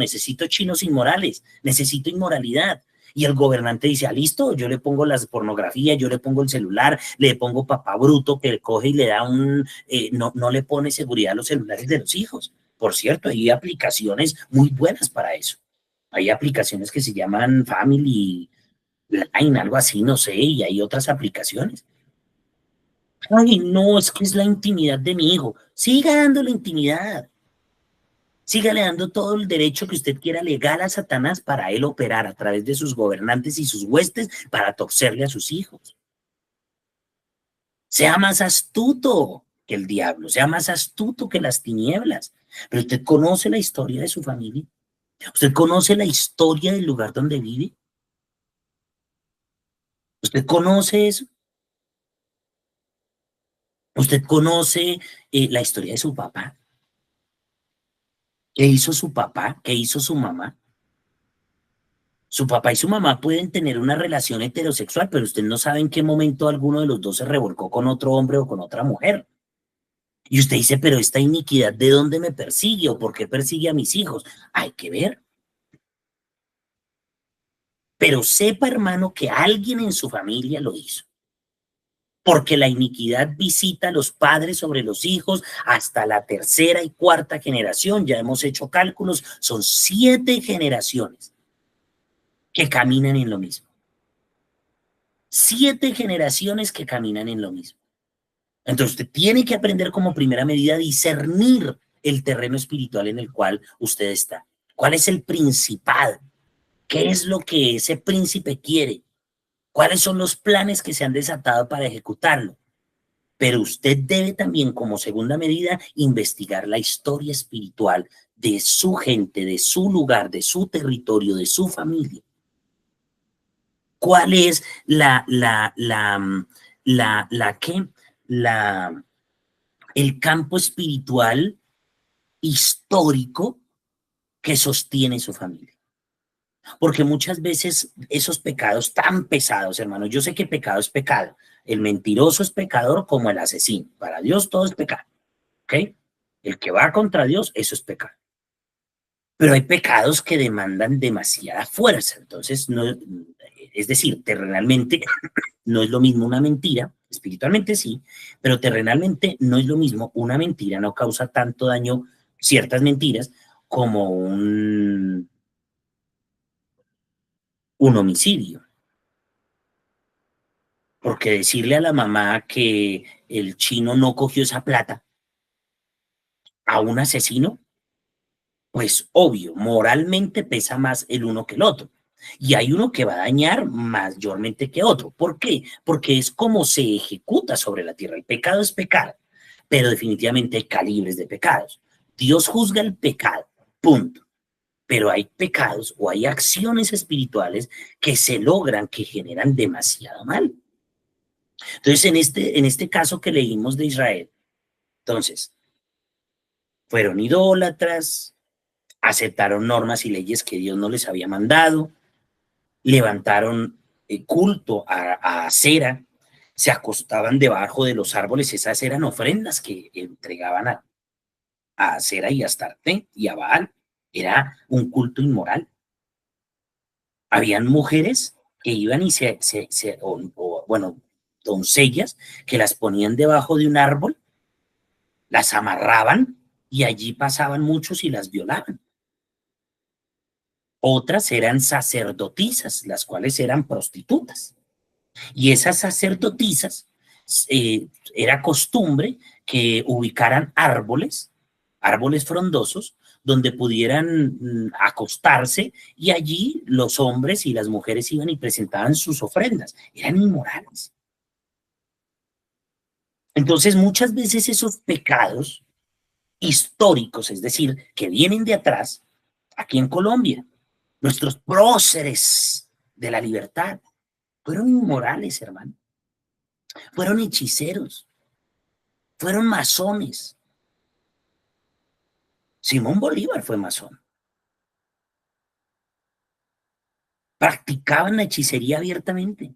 chinos inmorales, necesito inmoralidad. Y el gobernante dice, ah, listo, yo le pongo las pornografías, yo le pongo el celular, le pongo papá bruto que coge y le da no le pone seguridad a los celulares de los hijos. Por cierto, hay aplicaciones muy buenas para eso. Hay aplicaciones que se llaman Family Line, algo así, no sé, y hay otras aplicaciones. Ay, no, es que es la intimidad de mi hijo. Siga dando la intimidad. Sígale dando todo el derecho que usted quiera legal a Satanás para él operar a través de sus gobernantes y sus huestes para torcerle a sus hijos. Sea más astuto que el diablo, sea más astuto que las tinieblas. Pero usted conoce la historia de su familia. Usted conoce la historia del lugar donde vive. Usted conoce eso. Usted conoce la historia de su papá. ¿Qué hizo su papá? ¿Qué hizo su mamá? Su papá y su mamá pueden tener una relación heterosexual, pero usted no sabe en qué momento alguno de los dos se revolcó con otro hombre o con otra mujer. Y usted dice, pero esta iniquidad, ¿de dónde me persigue o por qué persigue a mis hijos? Hay que ver. Pero sepa, hermano, que alguien en su familia lo hizo. Porque la iniquidad visita a los padres sobre los hijos hasta la tercera y cuarta generación. Ya hemos hecho cálculos, son 7 generaciones que caminan en lo mismo. 7 generaciones que caminan en lo mismo. Entonces usted tiene que aprender como primera medida a discernir el terreno espiritual en el cual usted está. ¿Cuál es el principal? ¿Qué es lo que ese príncipe quiere? ¿Cuáles son los planes que se han desatado para ejecutarlo? Pero usted debe también, como segunda medida, investigar la historia espiritual de su gente, de su lugar, de su territorio, de su familia. ¿Cuál es la, ¿qué? El campo espiritual histórico que sostiene su familia. Porque muchas veces esos pecados tan pesados, hermanos, yo sé que pecado es pecado. El mentiroso es pecador como el asesino. Para Dios todo es pecado. ¿Ok? El que va contra Dios, eso es pecado. Pero hay pecados que demandan demasiada fuerza. Entonces, no, es decir, terrenalmente no es lo mismo una mentira, espiritualmente sí, pero terrenalmente no es lo mismo. Una mentira no causa tanto daño, ciertas mentiras, como un homicidio. Porque decirle a la mamá que el chino no cogió esa plata a un asesino, pues obvio, moralmente pesa más el uno que el otro. Y hay uno que va a dañar mayormente que otro. ¿Por qué? Porque es como se ejecuta sobre la tierra. El pecado es pecado, pero definitivamente hay calibres de pecados. Dios juzga el pecado, punto. Pero hay pecados o hay acciones espirituales que se logran, que generan demasiado mal. Entonces, en este caso que leímos de Israel, entonces, fueron idólatras, aceptaron normas y leyes que Dios no les había mandado, levantaron culto a Acera, se acostaban debajo de los árboles, esas eran ofrendas que entregaban a Acera y a Astarte y a Baal, era un culto inmoral. Habían mujeres que iban y bueno, doncellas que las ponían debajo de un árbol, las amarraban y allí pasaban muchos y las violaban. Otras eran sacerdotisas, las cuales eran prostitutas. Y esas sacerdotisas era costumbre que ubicaran árboles frondosos, donde pudieran acostarse y allí los hombres y las mujeres iban y presentaban sus ofrendas. Eran inmorales. Entonces, muchas veces esos pecados históricos, es decir, que vienen de atrás, aquí en Colombia, nuestros próceres de la libertad, fueron inmorales, hermano. Fueron hechiceros, fueron masones. Simón Bolívar fue masón. Practicaban la hechicería abiertamente.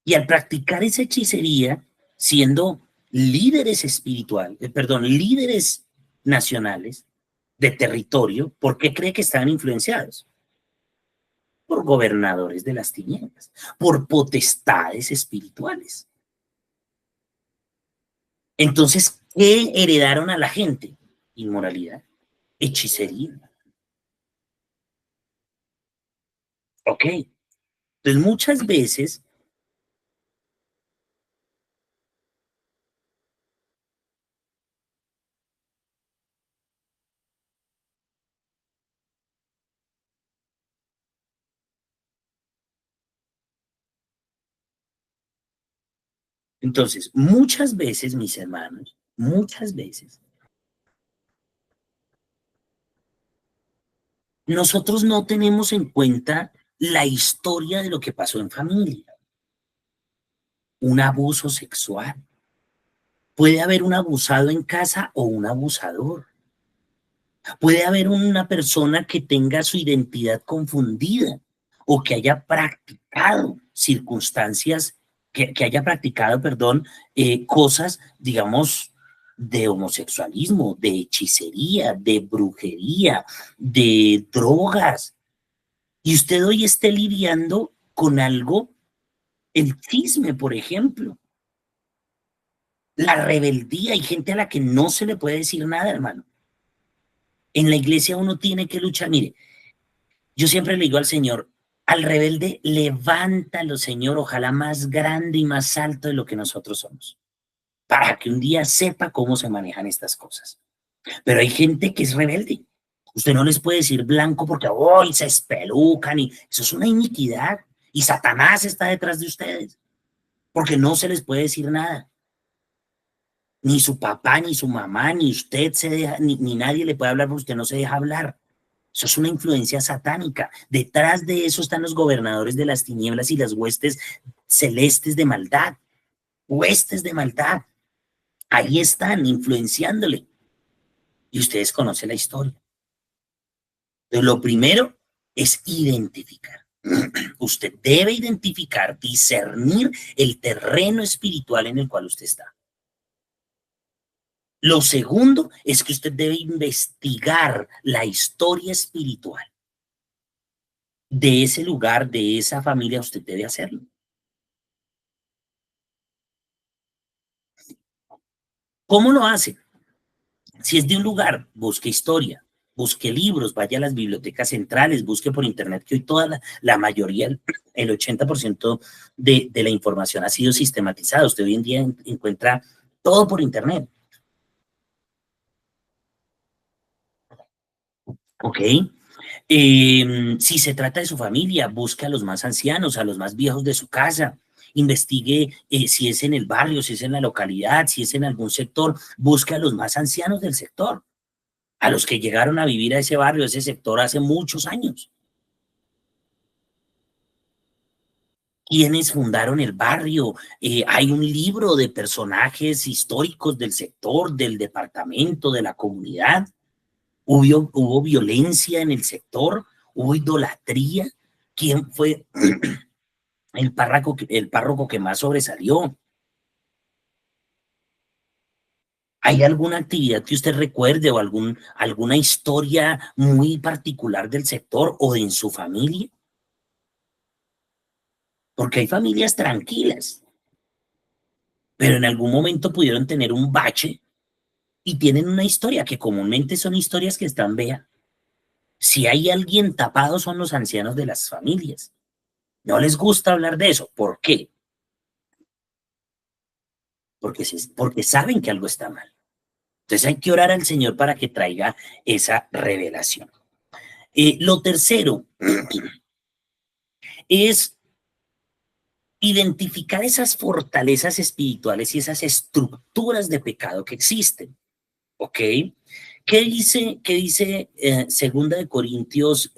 Y al practicar esa hechicería, siendo líderes espirituales, líderes nacionales de territorio, ¿por qué cree que estaban influenciados? Por gobernadores de las tinieblas, por potestades espirituales. Entonces, ¿qué heredaron a la gente? Inmoralidad, hechicería. Ok. Entonces, muchas veces, muchas veces, mis hermanos, muchas veces, nosotros no tenemos en cuenta la historia de lo que pasó en familia. Un abuso sexual. Puede haber un abusado en casa o un abusador. Puede haber una persona que tenga su identidad confundida o que haya practicado circunstancias, que haya practicado, perdón, cosas, digamos, de homosexualismo, de hechicería, de brujería, de drogas. Y usted hoy esté lidiando con algo, el chisme, por ejemplo, la rebeldía. Hay gente a la que no se le puede decir nada, hermano. En la iglesia uno tiene que luchar. Mire, yo siempre le digo al Señor, al rebelde, levántalo, Señor, ojalá más grande y más alto de lo que nosotros somos, para que un día sepa cómo se manejan estas cosas. Pero hay gente que es rebelde. Usted no les puede decir blanco porque hoy se espelucan y eso es una iniquidad. Y Satanás está detrás de ustedes, porque no se les puede decir nada. Ni su papá, ni su mamá, ni usted se deja, ni nadie le puede hablar porque usted no se deja hablar. Eso es una influencia satánica. Detrás de eso están los gobernadores de las tinieblas y las huestes celestes de maldad. Huestes de maldad. Ahí están influenciándole y ustedes conocen la historia. Entonces, lo primero es identificar. Usted debe identificar, discernir el terreno espiritual en el cual usted está. Lo segundo es que usted debe investigar la historia espiritual de ese lugar, de esa familia. Usted debe hacerlo. ¿Cómo lo hace? Si es de un lugar, busque historia, busque libros, vaya a las bibliotecas centrales, busque por internet, que hoy toda la mayoría, el 80% de la información ha sido sistematizada. Usted hoy en día encuentra todo por internet. ¿Ok? Si se trata de su familia, busque a los más ancianos, a los más viejos de su casa. Investigue si es en el barrio, si es en la localidad, si es en algún sector. Busque a los más ancianos del sector, a los que llegaron a vivir a ese barrio, a ese sector hace muchos años. ¿Quiénes fundaron el barrio? Hay un libro de personajes históricos del sector, del departamento, de la comunidad. Hubo violencia en el sector, hubo idolatría. ¿Quién fue el párroco que más sobresalió? ¿Hay alguna actividad que usted recuerde o alguna historia muy particular del sector o de en su familia? Porque hay familias tranquilas, pero en algún momento pudieron tener un bache y tienen una historia que comúnmente son historias que están, vea, si hay alguien tapado son los ancianos de las familias. No les gusta hablar de eso. ¿Por qué? Porque saben que algo está mal. Entonces hay que orar al Señor para que traiga esa revelación. Lo tercero es identificar esas fortalezas espirituales y esas estructuras de pecado que existen. ¿Ok? ¿Qué dice segunda de Corintios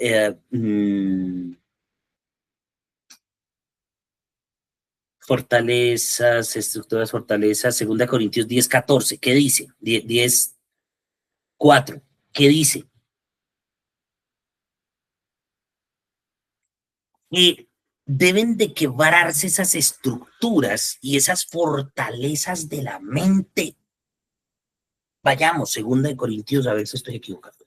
fortalezas, estructuras, fortalezas, segunda de Corintios 10:14? ¿Qué dice? 10:4. ¿Qué dice? Que deben de quebrarse esas estructuras y esas fortalezas de la mente. Vayamos, segunda de Corintios, a ver si estoy equivocado.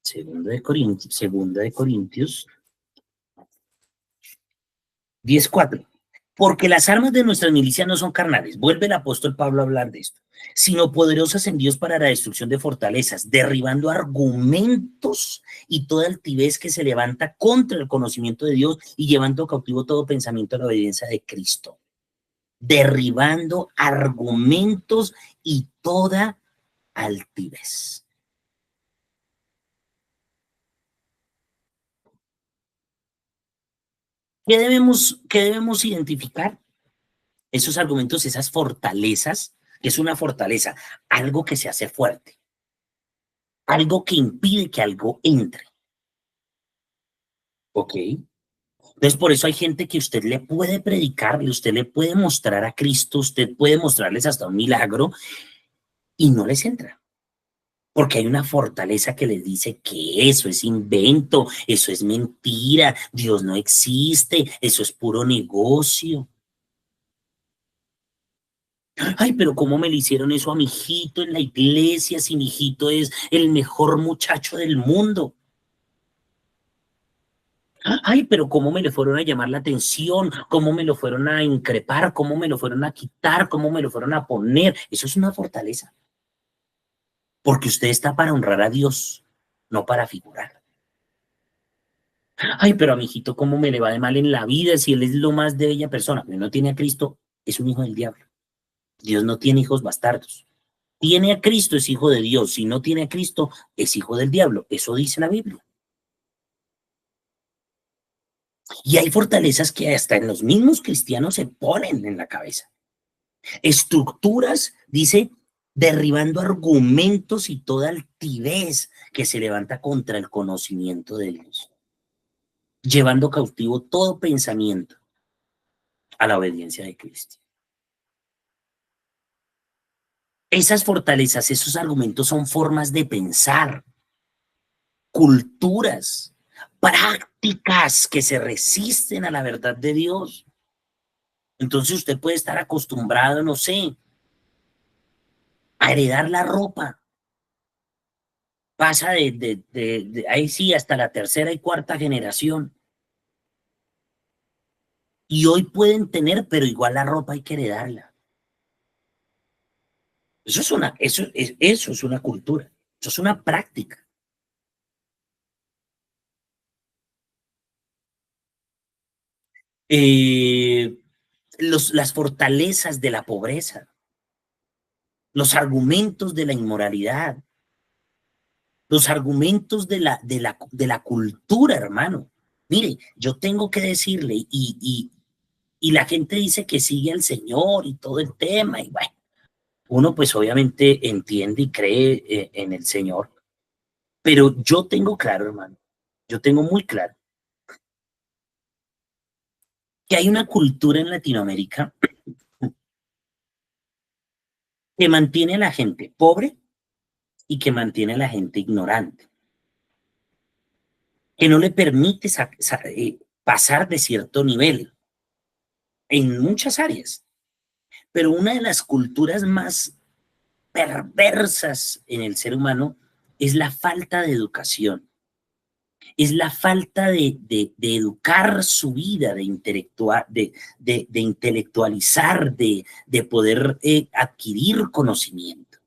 Segunda de Corintios 10:4. Porque las armas de nuestras milicias no son carnales, vuelve el apóstol Pablo a hablar de esto, sino poderosas en Dios para la destrucción de fortalezas, derribando argumentos y toda altivez que se levanta contra el conocimiento de Dios y llevando cautivo todo pensamiento a la obediencia de Cristo. Derribando argumentos y toda altivez. ¿Qué debemos identificar? Esos argumentos, esas fortalezas, que es una fortaleza, algo que se hace fuerte, algo que impide que algo entre, ¿ok? Entonces, por eso hay gente que usted le puede predicarle, usted le puede mostrar a Cristo, usted puede mostrarles hasta un milagro y no les entra. Porque hay una fortaleza que les dice que eso es invento, eso es mentira, Dios no existe, eso es puro negocio. Ay, pero ¿cómo me le hicieron eso a mi hijito en la iglesia si mi hijito es el mejor muchacho del mundo? Ay, pero ¿cómo me le fueron a llamar la atención? ¿Cómo me lo fueron a increpar? ¿Cómo me lo fueron a quitar? ¿Cómo me lo fueron a poner? Eso es una fortaleza. Porque usted está para honrar a Dios, no para figurar. Ay, pero a mi hijito, ¿cómo me le va de mal en la vida si él es lo más de bella persona? Pero no tiene a Cristo, es un hijo del diablo. Dios no tiene hijos bastardos. Tiene a Cristo, es hijo de Dios. Si no tiene a Cristo, es hijo del diablo. Eso dice la Biblia. Y hay fortalezas que hasta en los mismos cristianos se ponen en la cabeza. Estructuras, dice, derribando argumentos y toda altivez que se levanta contra el conocimiento de Dios, llevando cautivo todo pensamiento. a la obediencia de Cristo. Esas fortalezas, esos argumentos son formas de pensar, culturas, prácticas que se resisten a la verdad de Dios. Entonces usted puede estar acostumbrado, no sé, a heredar la ropa. Pasa de ahí sí hasta la tercera y cuarta generación. Y hoy pueden tener, pero igual la ropa hay que heredarla. Eso es una cultura, eso es una práctica. Eh, las fortalezas de la pobreza, los argumentos de la inmoralidad, los argumentos de la cultura, hermano. Mire, yo tengo que decirle, y la gente dice que sigue al Señor y todo el tema, y bueno, uno pues obviamente entiende y cree en el Señor, pero yo tengo claro, hermano, yo tengo muy claro que hay una cultura en Latinoamérica que mantiene a la gente pobre y que mantiene a la gente ignorante, que no le permite pasar de cierto nivel en muchas áreas. Pero una de las culturas más perversas en el ser humano es la falta de educación, es la falta de educar su vida, de intelectualizar, de poder adquirir conocimiento.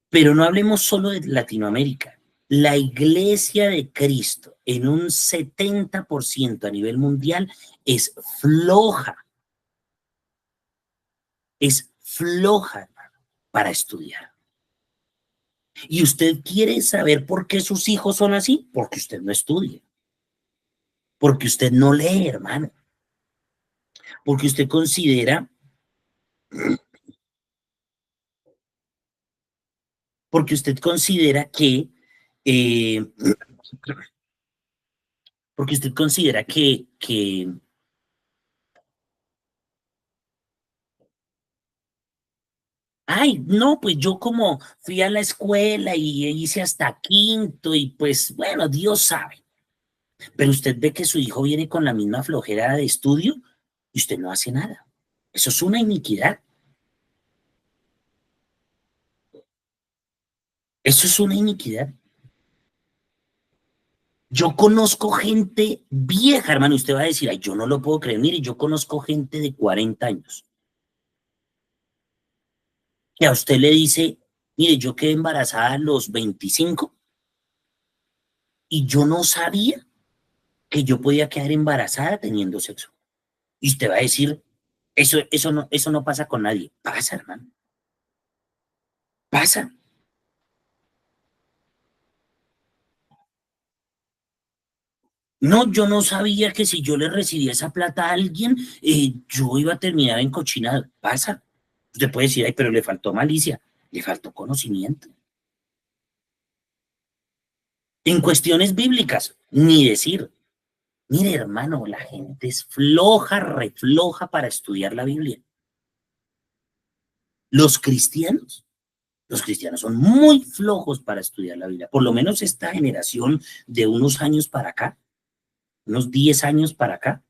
Pero no hablemos solo de Latinoamérica. La Iglesia de Cristo en un 70% a nivel mundial es floja, hermano, para estudiar. Y usted quiere saber por qué sus hijos son así, porque usted no estudia, porque usted no lee, hermano, porque usted considera, porque usted considera eh, porque usted considera ay, no, pues yo como fui a la escuela y hice hasta quinto y pues bueno, Dios sabe. Pero usted ve que su hijo viene con la misma flojera de estudio y usted no hace nada. Eso es una iniquidad. Eso es una iniquidad. Yo conozco gente vieja, hermano. Usted va a decir, ay, yo no lo puedo creer. Mire, yo conozco gente de 40 años que a usted le dice, mire, yo quedé embarazada a los 25 y yo no sabía que yo podía quedar embarazada teniendo sexo. Y usted va a decir, eso no pasa con nadie. Pasa, hermano. Pasa. No, yo no sabía que si yo le recibía esa plata a alguien, yo iba a terminar en cochinado. Pasa. Usted puede decir, ay, pero le faltó malicia, le faltó conocimiento. En cuestiones bíblicas, ni decir. Mire, hermano, la gente es floja, refloja para estudiar la Biblia. Los cristianos, los cristianos son muy flojos para estudiar la Biblia. Por lo menos esta generación de unos años para acá, unos 10 años para acá,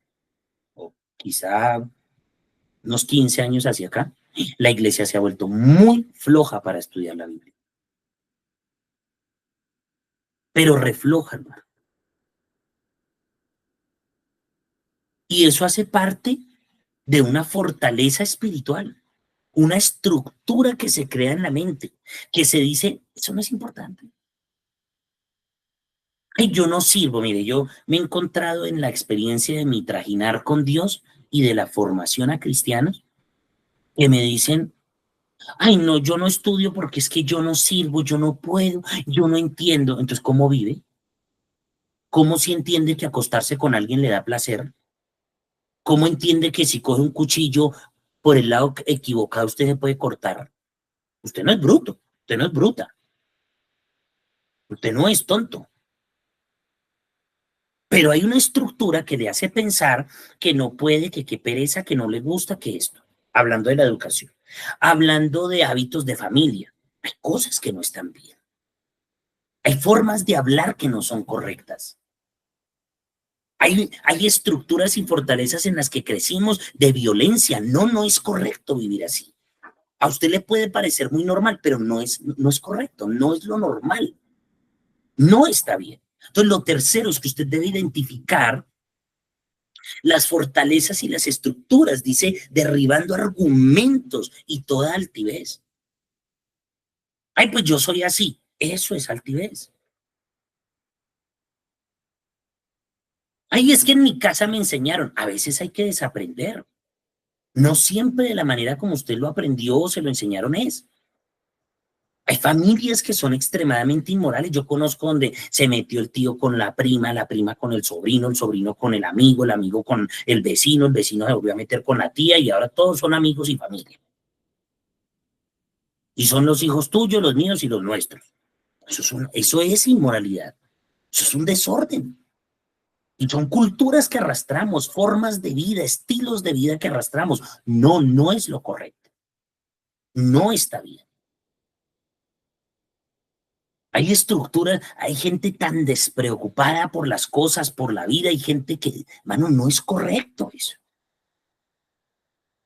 o quizá unos 15 años hacia acá, la iglesia se ha vuelto muy floja para estudiar la Biblia. Pero refloja, hermano. Y eso hace parte de una fortaleza espiritual, una estructura que se crea en la mente, que se dice, eso no es importante. Ay, yo no sirvo, mire, yo me he encontrado en la experiencia de mi trajinar con Dios y de la formación a cristianos que me dicen, ay, no, yo no estudio porque es que yo no sirvo, yo no puedo, yo no entiendo. Entonces, ¿cómo vive? ¿Cómo si entiende que acostarse con alguien le da placer? ¿Cómo entiende que si coge un cuchillo por el lado equivocado usted se puede cortar? Usted no es bruto, usted no es bruta, usted no es tonto, Pero hay una estructura que le hace pensar que no puede, que qué pereza, que no le gusta, que esto. Hablando de la educación, hablando de hábitos de familia, hay cosas que no están bien. Hay formas de hablar que no son correctas. Hay estructuras y fortalezas en las que crecimos de violencia. No, no es correcto vivir así. A usted le puede parecer muy normal, pero no es correcto, no es lo normal. No está bien. Entonces, lo tercero es que usted debe identificar las fortalezas y las estructuras, dice, derribando argumentos y toda altivez. Ay, pues yo soy así. Eso es altivez. Ay, es que en mi casa me enseñaron. A veces hay que desaprender. No siempre de la manera como usted lo aprendió o se lo enseñaron es. Hay familias que son extremadamente inmorales. Yo conozco donde se metió el tío con la prima con el sobrino con el amigo con el vecino se volvió a meter con la tía y ahora todos son amigos y familia. Y son los hijos tuyos, los míos y los nuestros. Eso es inmoralidad. Eso es un desorden. Y son culturas que arrastramos, formas de vida, estilos de vida que arrastramos. No, no es lo correcto. No está bien. Hay estructuras, hay gente tan despreocupada por las cosas, por la vida, hay gente que, mano, no es correcto eso.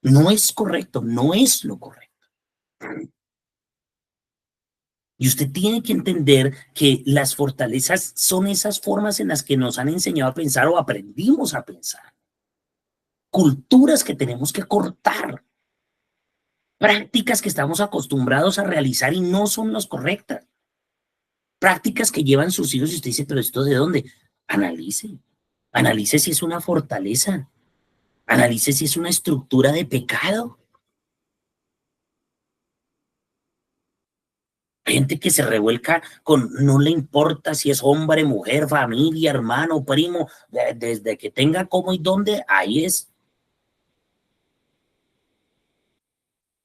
No es correcto, no es lo correcto. Y usted tiene que entender que las fortalezas son esas formas en las que nos han enseñado a pensar o aprendimos a pensar. Culturas que tenemos que cortar. Prácticas que estamos acostumbrados a realizar y no son las correctas. Prácticas que llevan sus hijos y usted dice, pero ¿esto de dónde? Analice. Analice si es una fortaleza. Analice si es una estructura de pecado. Gente que se revuelca con, no le importa si es hombre, mujer, familia, hermano, primo, desde que tenga cómo y dónde, ahí es.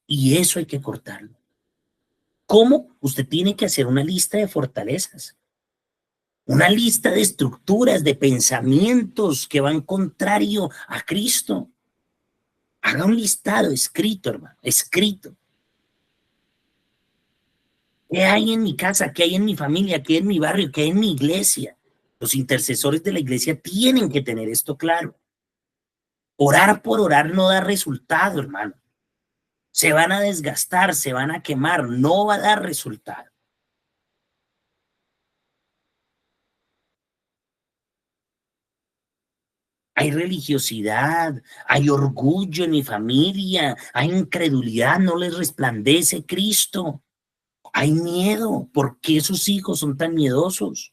Y eso hay que cortarlo. ¿Cómo? Usted tiene que hacer una lista de fortalezas, una lista de estructuras, de pensamientos que van contrario a Cristo. Haga un listado escrito, hermano, escrito. ¿Qué hay en mi casa? ¿Qué hay en mi familia? ¿Qué hay en mi barrio? ¿Qué hay en mi iglesia? Los intercesores de la iglesia tienen que tener esto claro. Orar por orar no da resultado, hermano. Se van a desgastar, se van a quemar, no va a dar resultado. Hay religiosidad, hay orgullo en mi familia, hay incredulidad, no les resplandece Cristo. Hay miedo. ¿Por qué sus hijos son tan miedosos?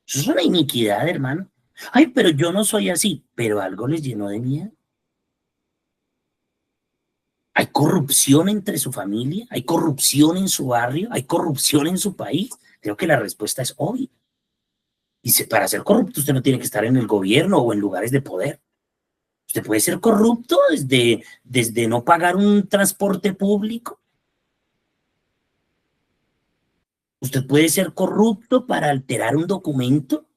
Eso es una iniquidad, hermano. Ay, pero yo no soy así, pero algo les llenó de miedo. Hay corrupción entre su familia, hay corrupción en su barrio, hay corrupción en su país. Creo que la respuesta es obvia. Y para ser corrupto usted no tiene que estar en el gobierno o en lugares de poder. Usted puede ser corrupto desde no pagar un transporte público. Usted puede ser corrupto para alterar un documento,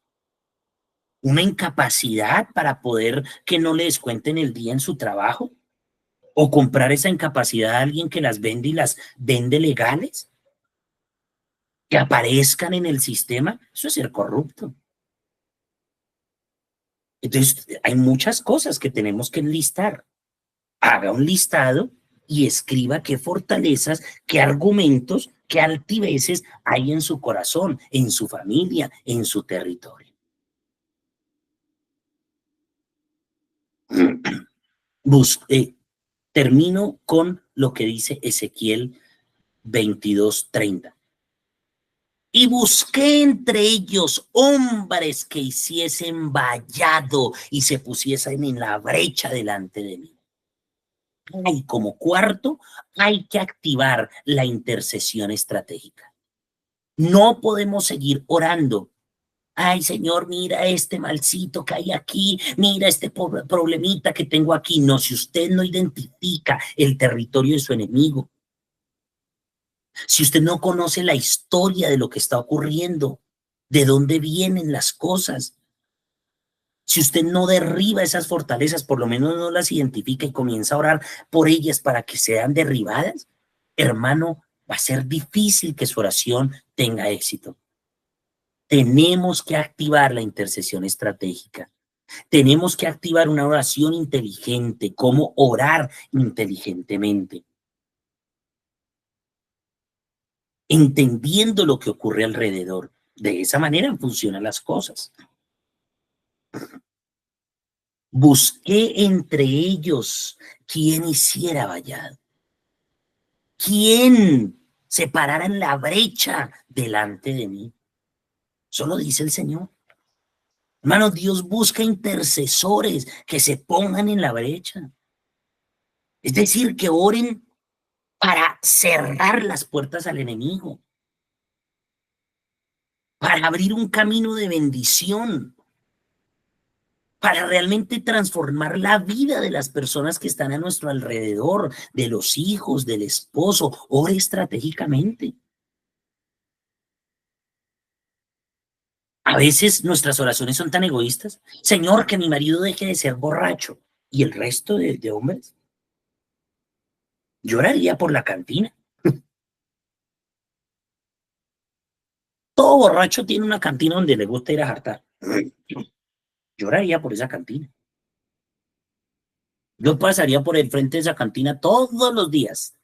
una incapacidad para poder que no le descuenten el día en su trabajo o comprar esa incapacidad a alguien que las vende y las vende legales, que aparezcan en el sistema. Eso es ser corrupto. Entonces, hay muchas cosas que tenemos que enlistar. Haga un listado y escriba qué fortalezas, qué argumentos, qué altiveces hay en su corazón, en su familia, en su territorio. Termino con lo que dice Ezequiel 22:30. Y busqué entre ellos hombres que hiciesen vallado y se pusiesen en la brecha delante de mí. Y como cuarto, hay que activar la intercesión estratégica. No podemos seguir orando. Ay, Señor, mira este malcito que hay aquí, mira este problemita que tengo aquí. No, si usted no identifica el territorio de su enemigo, si usted no conoce la historia de lo que está ocurriendo, de dónde vienen las cosas, Si usted no derriba esas fortalezas, por lo menos no las identifica y comienza a orar por ellas para que sean derribadas, hermano, va a ser difícil que su oración tenga éxito. Tenemos que activar la intercesión estratégica. Tenemos que activar una oración inteligente, cómo orar inteligentemente, entendiendo lo que ocurre alrededor. De esa manera funcionan las cosas. Busqué entre ellos quien hiciera vallado, quien se parara en la brecha delante de mí. Solo dice el Señor. Hermano, Dios busca intercesores que se pongan en la brecha. Es decir, que oren para cerrar las puertas al enemigo, para abrir un camino de bendición, para realmente transformar la vida de las personas que están a nuestro alrededor, de los hijos, del esposo. Ore estratégicamente. A veces nuestras oraciones son tan egoístas. Señor, que mi marido deje de ser borracho. ¿Y el resto de hombres? Yo oraría por la cantina. Todo borracho tiene una cantina donde le gusta ir a jartar. Yo oraría por esa cantina. Yo pasaría por el frente de esa cantina todos los días,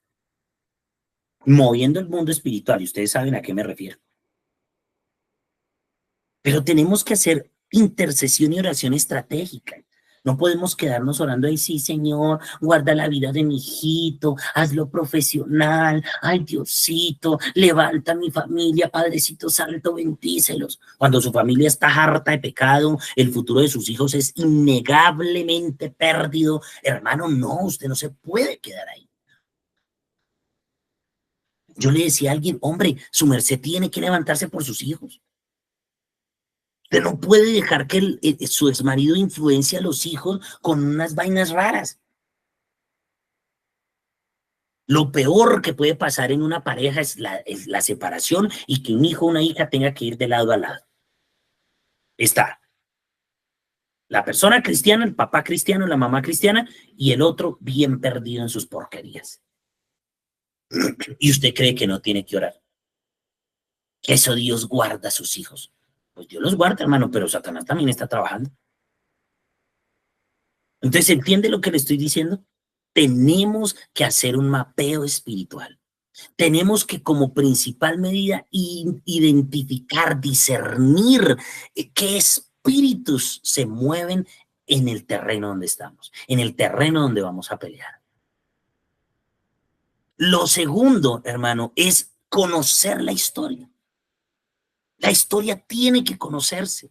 moviendo el mundo espiritual, y ustedes saben a qué me refiero. Pero tenemos que hacer intercesión y oración estratégica. No podemos quedarnos orando ahí, sí, Señor, guarda la vida de mi hijito, hazlo profesional, ay, Diosito, levanta mi familia, Padrecito Santo, bendícelos. Cuando su familia está harta de pecado, el futuro de sus hijos es innegablemente perdido. Hermano, no, usted no se puede quedar ahí. Yo le decía a alguien, hombre, su merced tiene que levantarse por sus hijos. Usted no puede dejar que su exmarido influencie a los hijos con unas vainas raras. Lo peor que puede pasar en una pareja es la separación y que un hijo o una hija tenga que ir de lado a lado. Está la persona cristiana, el papá cristiano, la mamá cristiana y el otro bien perdido en sus porquerías. Y usted cree que no tiene que orar. Que eso Dios guarda a sus hijos. Pues Dios los guarda, hermano, pero Satanás también está trabajando. Entonces, ¿entiende lo que le estoy diciendo? Tenemos que hacer un mapeo espiritual. Tenemos que como principal medida identificar, discernir qué espíritus se mueven en el terreno donde estamos, en el terreno donde vamos a pelear. Lo segundo, hermano, es conocer la historia. La historia tiene que conocerse.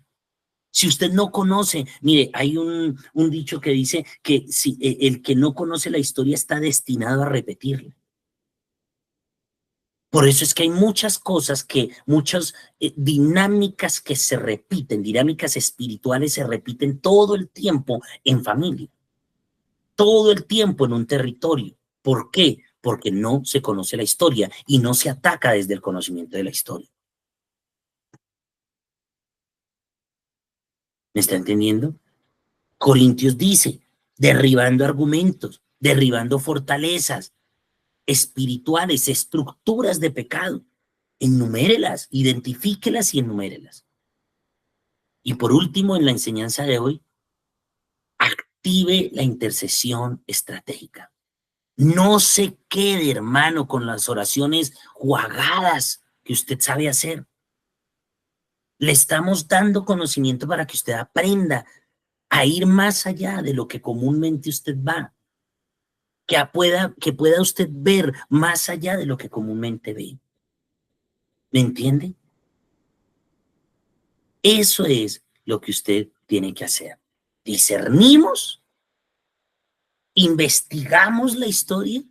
Si usted no conoce, mire, hay un dicho que dice que si el que no conoce la historia está destinado a repetirla. Por eso es que hay muchas cosas muchas dinámicas que se repiten, dinámicas espirituales se repiten todo el tiempo en familia, todo el tiempo en un territorio. ¿Por qué? Porque no se conoce la historia y no se ataca desde el conocimiento de la historia. ¿Me está entendiendo? Corintios dice, derribando argumentos, derribando fortalezas espirituales, estructuras de pecado. Enumérelas, identifíquelas y enumérelas. Y por último, en la enseñanza de hoy, active la intercesión estratégica. No se quede, hermano, con las oraciones jugadas que usted sabe hacer. Le estamos dando conocimiento para que usted aprenda a ir más allá de lo que comúnmente usted va. Que pueda usted ver más allá de lo que comúnmente ve. ¿Me entiende? Eso es lo que usted tiene que hacer. Discernimos, investigamos la historia,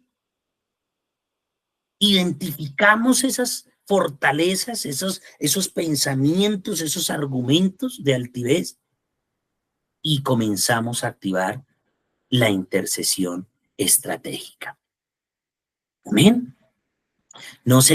identificamos esas fortalezas, esos pensamientos, esos argumentos de altivez y comenzamos a activar la intercesión estratégica. Amén. No sé